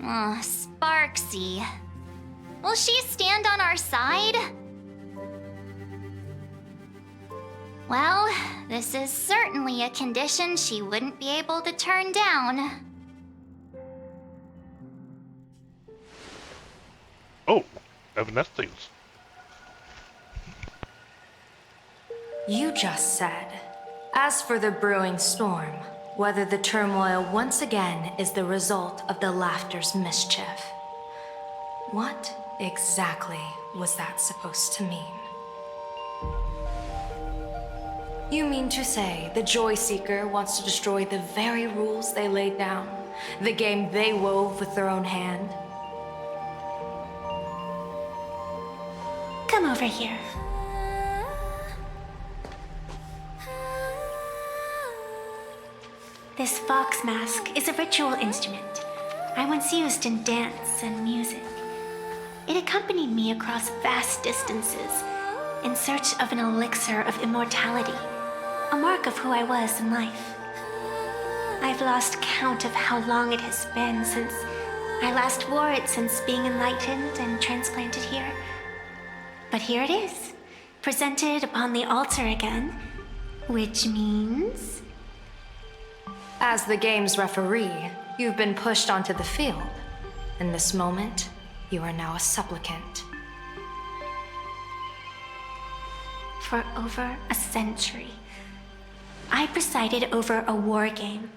Sparksy. Will she stand on our side? Well, this is certainly a condition she wouldn't be able to turn down. Oh, Evanescence. You just said, as for the brewing storm, whether the turmoil once again is the result of the laughter's mischief. What exactly was that supposed to mean? You mean to say the Joy Seeker wants to destroy the very rules they laid down, the game they wove with their own hand? Come over here. This fox mask is a ritual instrument I once used in dance and music. It accompanied me across vast distances in search of an elixir of immortality, a mark of who I was in life. I've lost count of how long it has been since I last wore it since being enlightened and transplanted here. But here it is, presented upon the altar again, which means... As the game's referee, you've been pushed onto the field. In this moment, you are now a supplicant. For over a century, I presided over a war game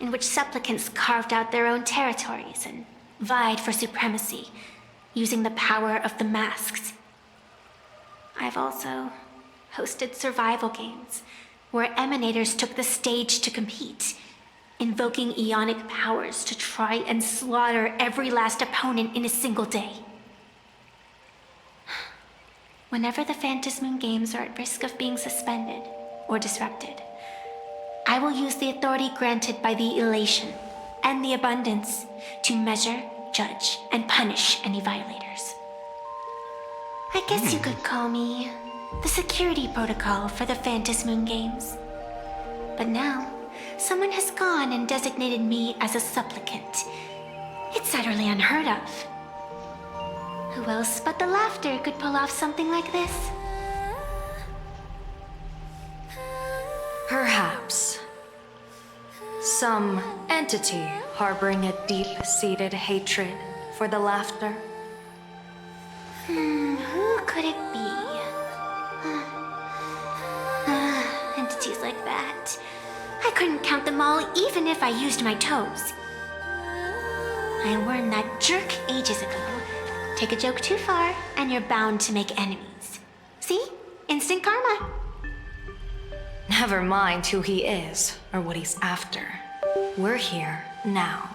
in which supplicants carved out their own territories and vied for supremacy, using the power of the masks. I've also hosted survival games where emanators took the stage to compete, invoking eonic powers to try and slaughter every last opponent in a single day. Whenever the Phantom Moon Games are at risk of being suspended or disrupted, I will use the authority granted by the Elation and the Abundance to measure, judge, and punish any violators. I guess you could call me the security protocol for the Phantom Moon Games. But now, someone has gone and designated me as a supplicant. It's utterly unheard of. Who else but the laughter could pull off something like this? Perhaps. Some entity harboring a deep-seated hatred for the laughter. Who could it be? Entities like that. I couldn't count them all even if I used my toes. I warned that jerk ages ago. Take a joke too far, and you're bound to make enemies. See? Instant karma. Never mind who he is or what he's after. We're here now.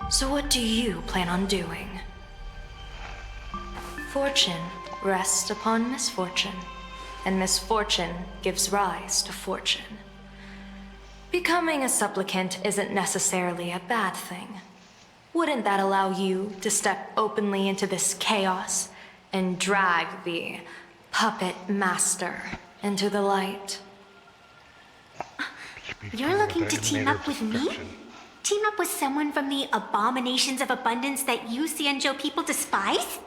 So what do you plan on doing? Fortune rests upon misfortune, and misfortune gives rise to fortune. Becoming a supplicant isn't necessarily a bad thing. Wouldn't that allow you to step openly into this chaos and drag the puppet master into the light? You're looking to team up with me? Team up with someone from the abominations of abundance that you Xianzhou people despise?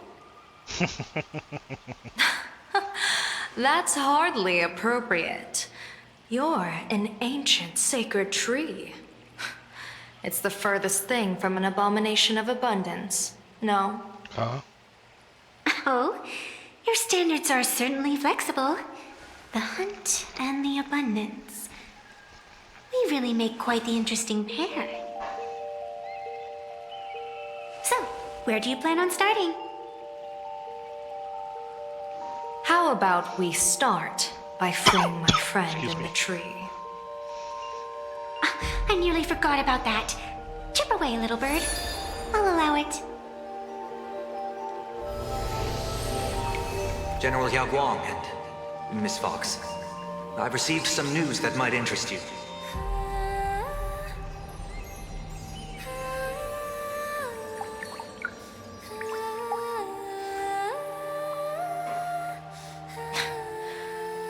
That's hardly appropriate. You're an ancient sacred tree. It's the furthest thing from an abomination of abundance. No? Huh? Oh, your standards are certainly flexible. The hunt and the abundance. We really make quite the interesting pair. So, where do you plan on starting? How about we start by freeing my friend in the tree? I nearly forgot about that. Chip away, little bird. I'll allow it. General Yao Guang and Miss Fox, I've received some news that might interest you.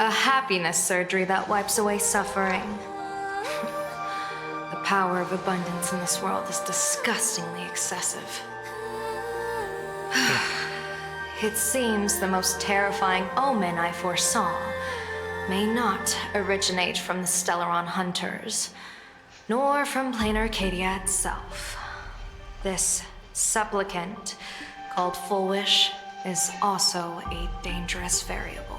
A happiness surgery that wipes away suffering. The power of abundance in this world is disgustingly excessive. It seems the most terrifying omen I foresaw may not originate from the Stellaron hunters, nor from plain Arcadia itself. This supplicant, called Full Wish, is also a dangerous variable.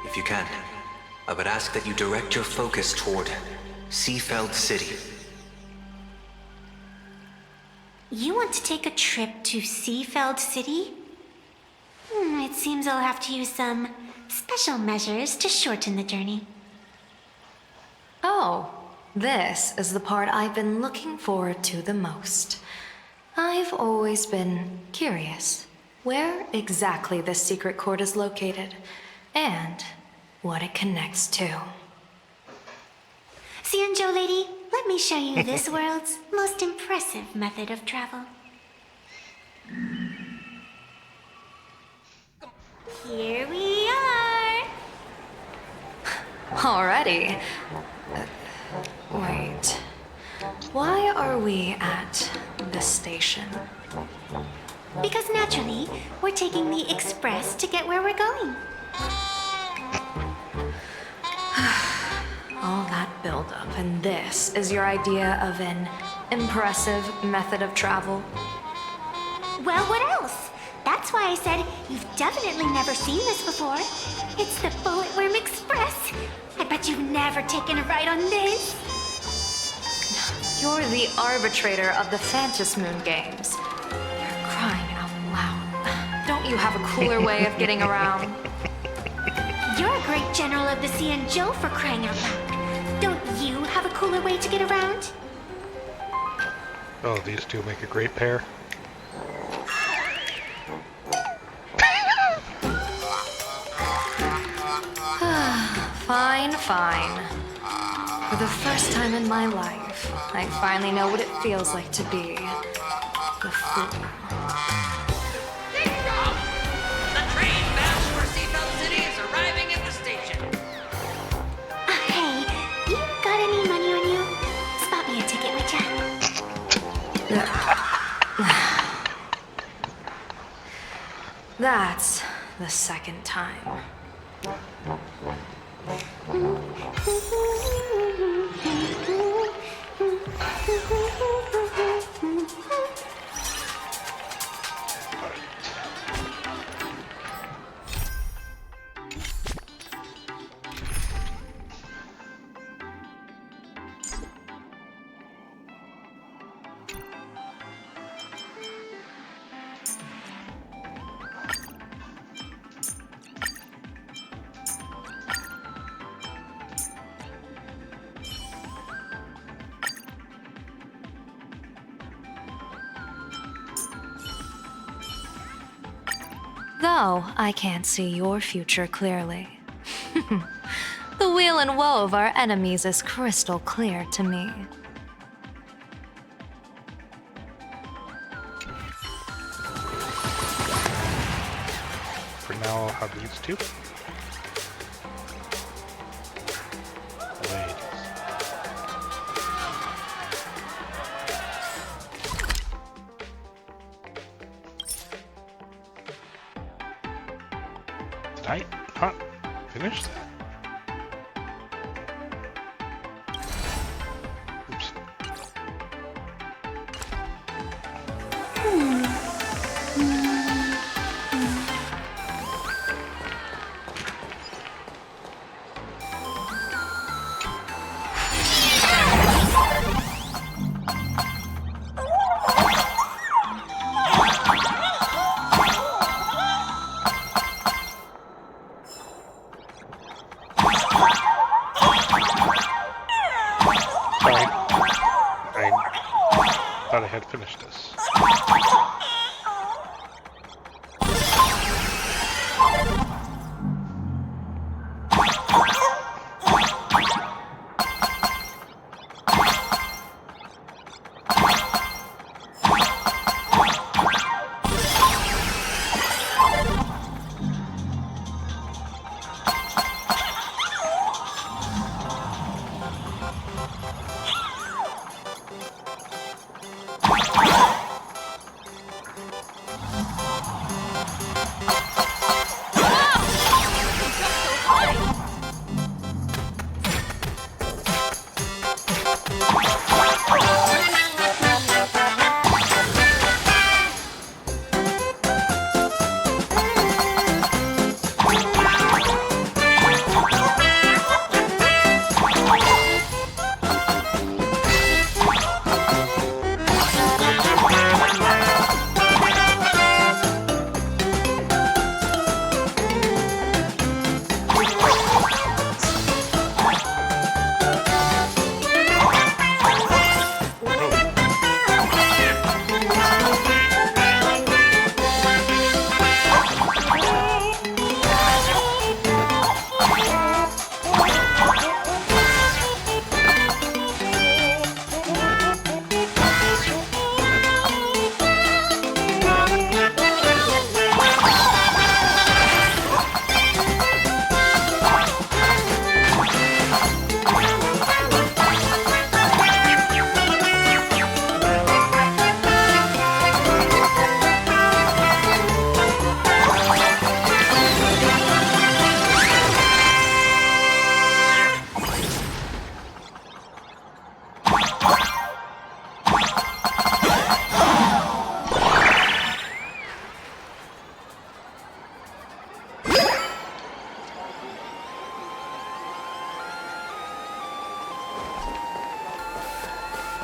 If you can, I would ask that you direct your focus toward Seafeld City. You want to take a trip to Seafeld City? It seems I'll have to use some special measures to shorten the journey. Oh, this is the part I've been looking forward to the most. I've always been curious where exactly this secret court is located, and what it connects to. Xianzhou lady, let me show you this world's most impressive method of travel. Here we are! Already? Wait. Why are we at this station? Because naturally, we're taking the express to get where we're going. All that buildup, and this is your idea of an impressive method of travel? Well, what else? That's why I said you've definitely never seen this before. It's the Bulletworm Express. I bet you've never taken a ride on this. You're the arbitrator of the Phantom Moon games. You're crying out loud. Don't you have a cooler way of getting around? You're a great general of the Xianzhou for crying out loud. Don't you have a cooler way to get around? Oh, these two make a great pair. Fine, fine. For the first time in my life, I finally know what it feels like to be the fool. The train bound for Seafeld City is arriving at the station. Hey, you got any money on you? Spot me a ticket, would ya? That's the second time. Though I can't see your future clearly. The weal and woe of our enemies is crystal clear to me. For now, I'll have these two. Wait. Did I not finish that? Oops. Sorry. I thought I had finished this.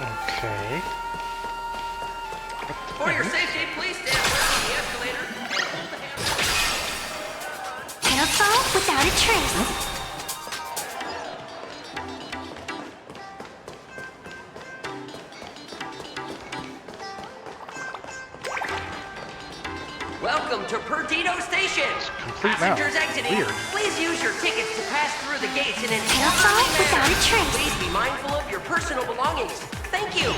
Okay. For your safety, please stand clear on the escalator and hold the handrail. Careful without a trace. Welcome to Perdido Station. Complete now. Passengers exiting, Weird. please use your tickets to pass through the gates in an Careful orderly without manner. a trace. Please be mindful of your personal belongings. Thank you.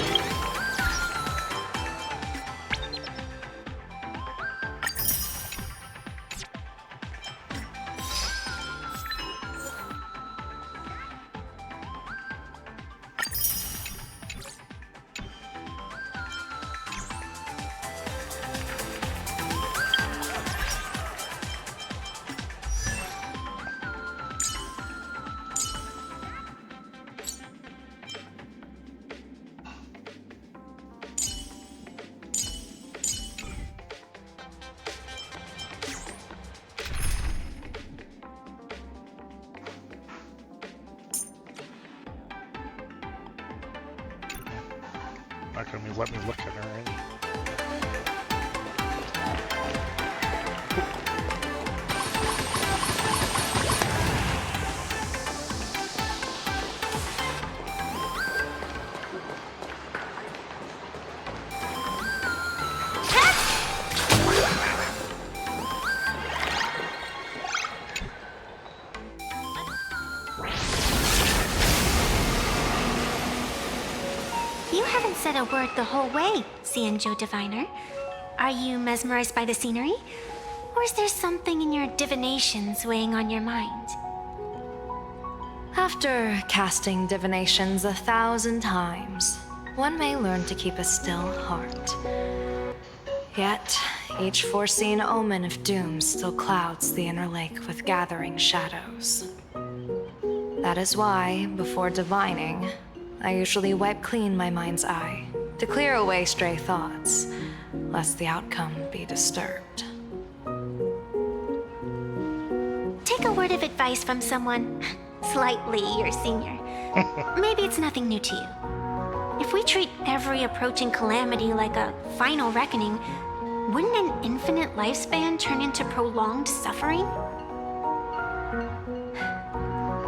Not gonna let me look at her. You haven't said a word the whole way, Xianzhou Diviner. Are you mesmerized by the scenery? Or is there something in your divinations weighing on your mind? After casting divinations 1,000 times, one may learn to keep a still heart. Yet, each foreseen omen of doom still clouds the inner lake with gathering shadows. That is why, before divining, I usually wipe clean my mind's eye to clear away stray thoughts, lest the outcome be disturbed. Take a word of advice from someone slightly your senior. Maybe it's nothing new to you. If we treat every approaching calamity like a final reckoning, wouldn't an infinite lifespan turn into prolonged suffering?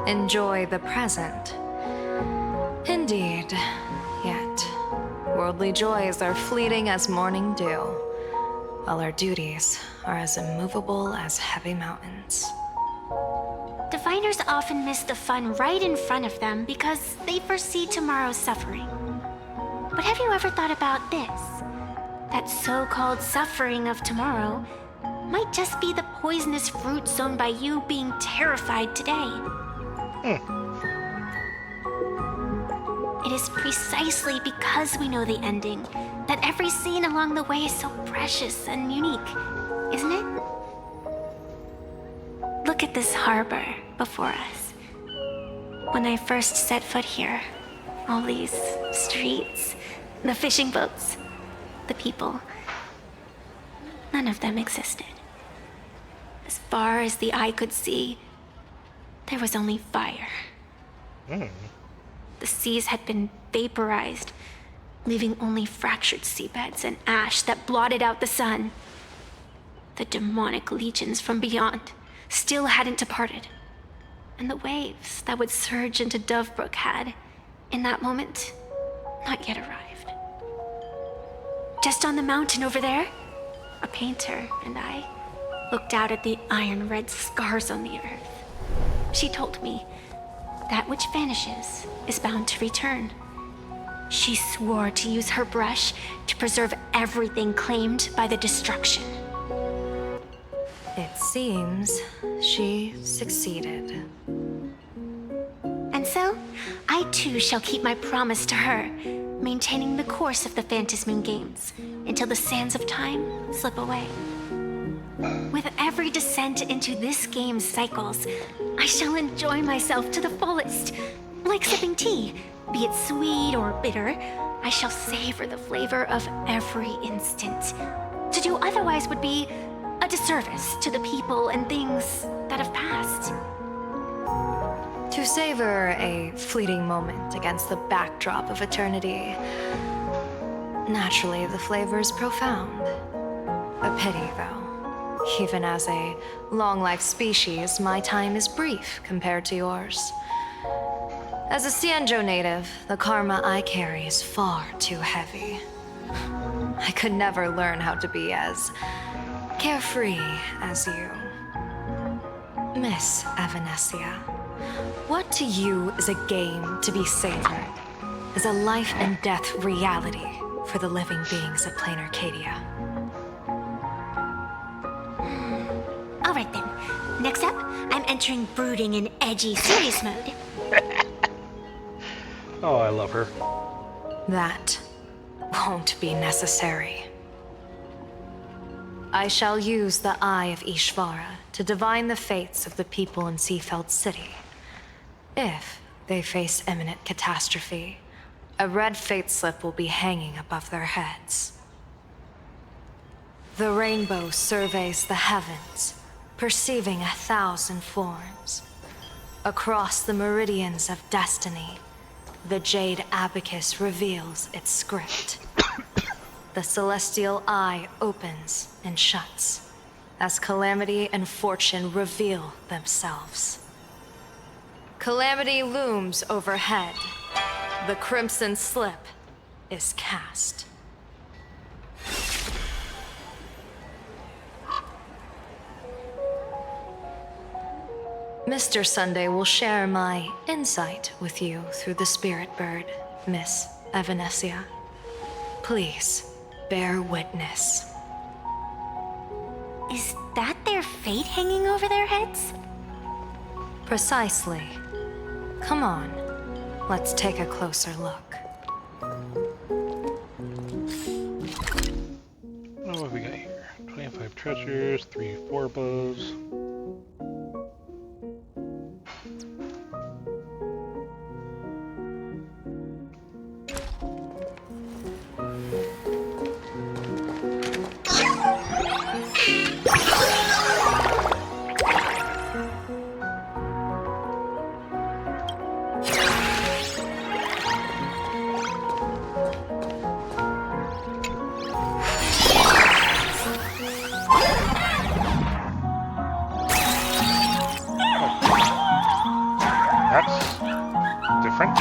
Enjoy the present. Indeed. Yet, worldly joys are fleeting as morning dew, while our duties are as immovable as heavy mountains. Diviners often miss the fun right in front of them because they foresee tomorrow's suffering. But have you ever thought about this? That so-called suffering of tomorrow might just be the poisonous fruit sown by you being terrified today. It is precisely because we know the ending that every scene along the way is so precious and unique, isn't it? Look at this harbor before us. When I first set foot here, all these streets, the fishing boats, the people, none of them existed. As far as the eye could see, there was only fire. The seas had been vaporized, leaving only fractured seabeds and ash that blotted out the sun. The demonic legions from beyond still hadn't departed, and the waves that would surge into Dovebrook had, in that moment, not yet arrived. Just on the mountain over there, a painter and I looked out at the iron-red scars on the earth. She told me, that which vanishes is bound to return. She swore to use her brush to preserve everything claimed by the destruction. It seems she succeeded. And so, I too shall keep my promise to her, maintaining the course of the Phantasmoon Games until the sands of time slip away. With every descent into this game's cycles, I shall enjoy myself to the fullest. Like sipping tea, be it sweet or bitter, I shall savor the flavor of every instant. To do otherwise would be a disservice to the people and things that have passed. To savor a fleeting moment against the backdrop of eternity, naturally the flavor is profound. A pity, though. Even as a long-life species, my time is brief compared to yours. As a Cienjo native, the karma I carry is far too heavy. I could never learn how to be as carefree as you. Miss Evanescia, what to you is a game to be savored, is a life and death reality for the living beings of Plain Arcadia. All right then. Next up, I'm entering brooding and edgy serious mode. Oh, I love her. That won't be necessary. I shall use the Eye of Ishvara to divine the fates of the people in Seafeld City. If they face imminent catastrophe, a red fate slip will be hanging above their heads. The rainbow surveys the heavens, perceiving 1,000 forms. Across the meridians of destiny, the Jade Abacus reveals its script. The celestial eye opens and shuts as calamity and fortune reveal themselves. Calamity looms overhead. The crimson slip is cast. Mr. Sunday will share my insight with you through the spirit bird, Miss Evanescia. Please, bear witness. Is that their fate hanging over their heads? Precisely. Come on, let's take a closer look. What have we got here? treasures, 3 forbos. That's different.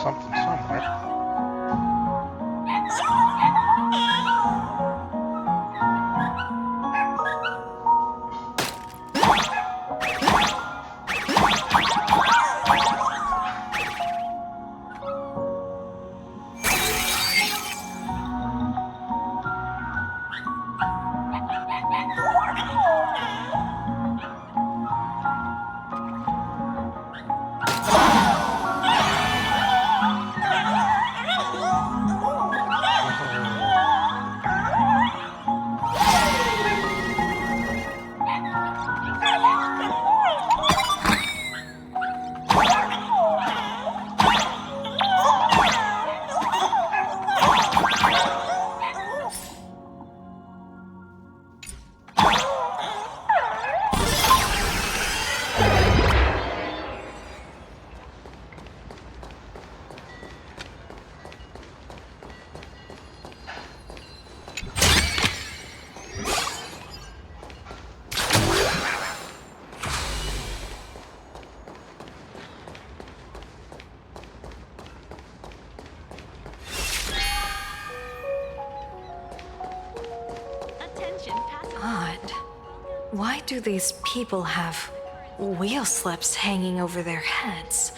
Something somewhere. Why do these people have wheel slips hanging over their heads?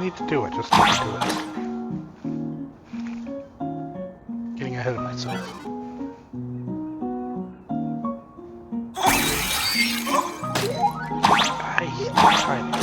need to do it. Just need to do it. Getting ahead of myself. Timing.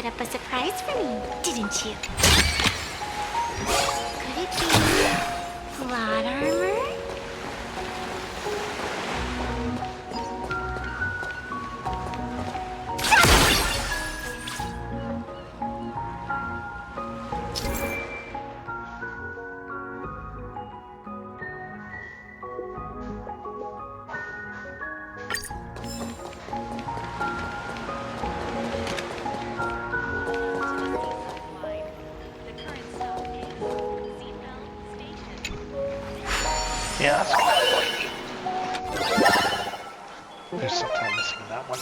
set up a surprise for me, didn't you? Could it be plot armor? Yeah, that's kind of pointy. There's something missing in that one.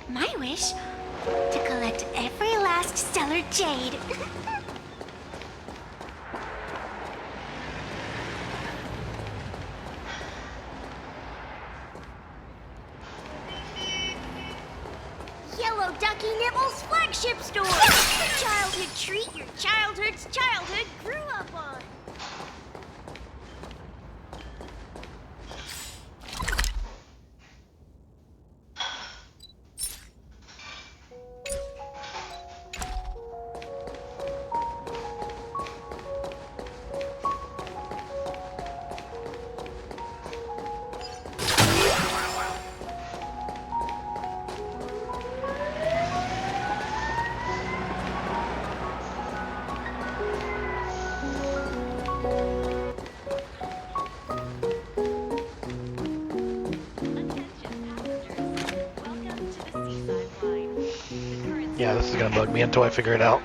My wish? To collect every last stellar jade. Yellow Ducky Nibble's flagship store! The childhood treat your childhood's childhood grew up on! Yeah, this is gonna bug me until I figure it out.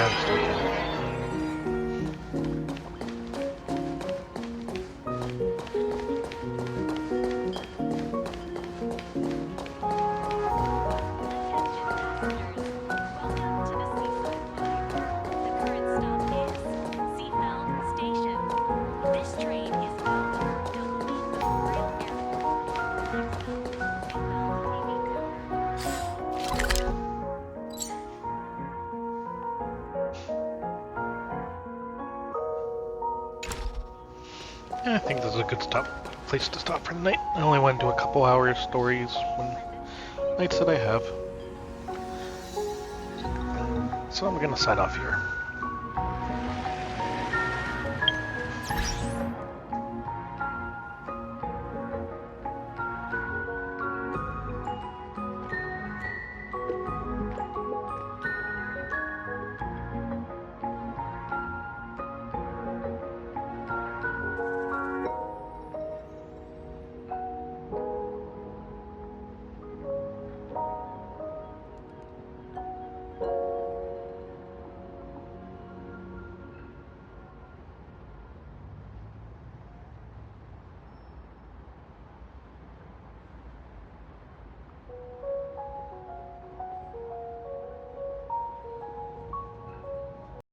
Yeah, just like that. Yeah, I think this is a good place to stop for the night. I only went to a couple hours stories when nights that I have. So I'm gonna sign off here.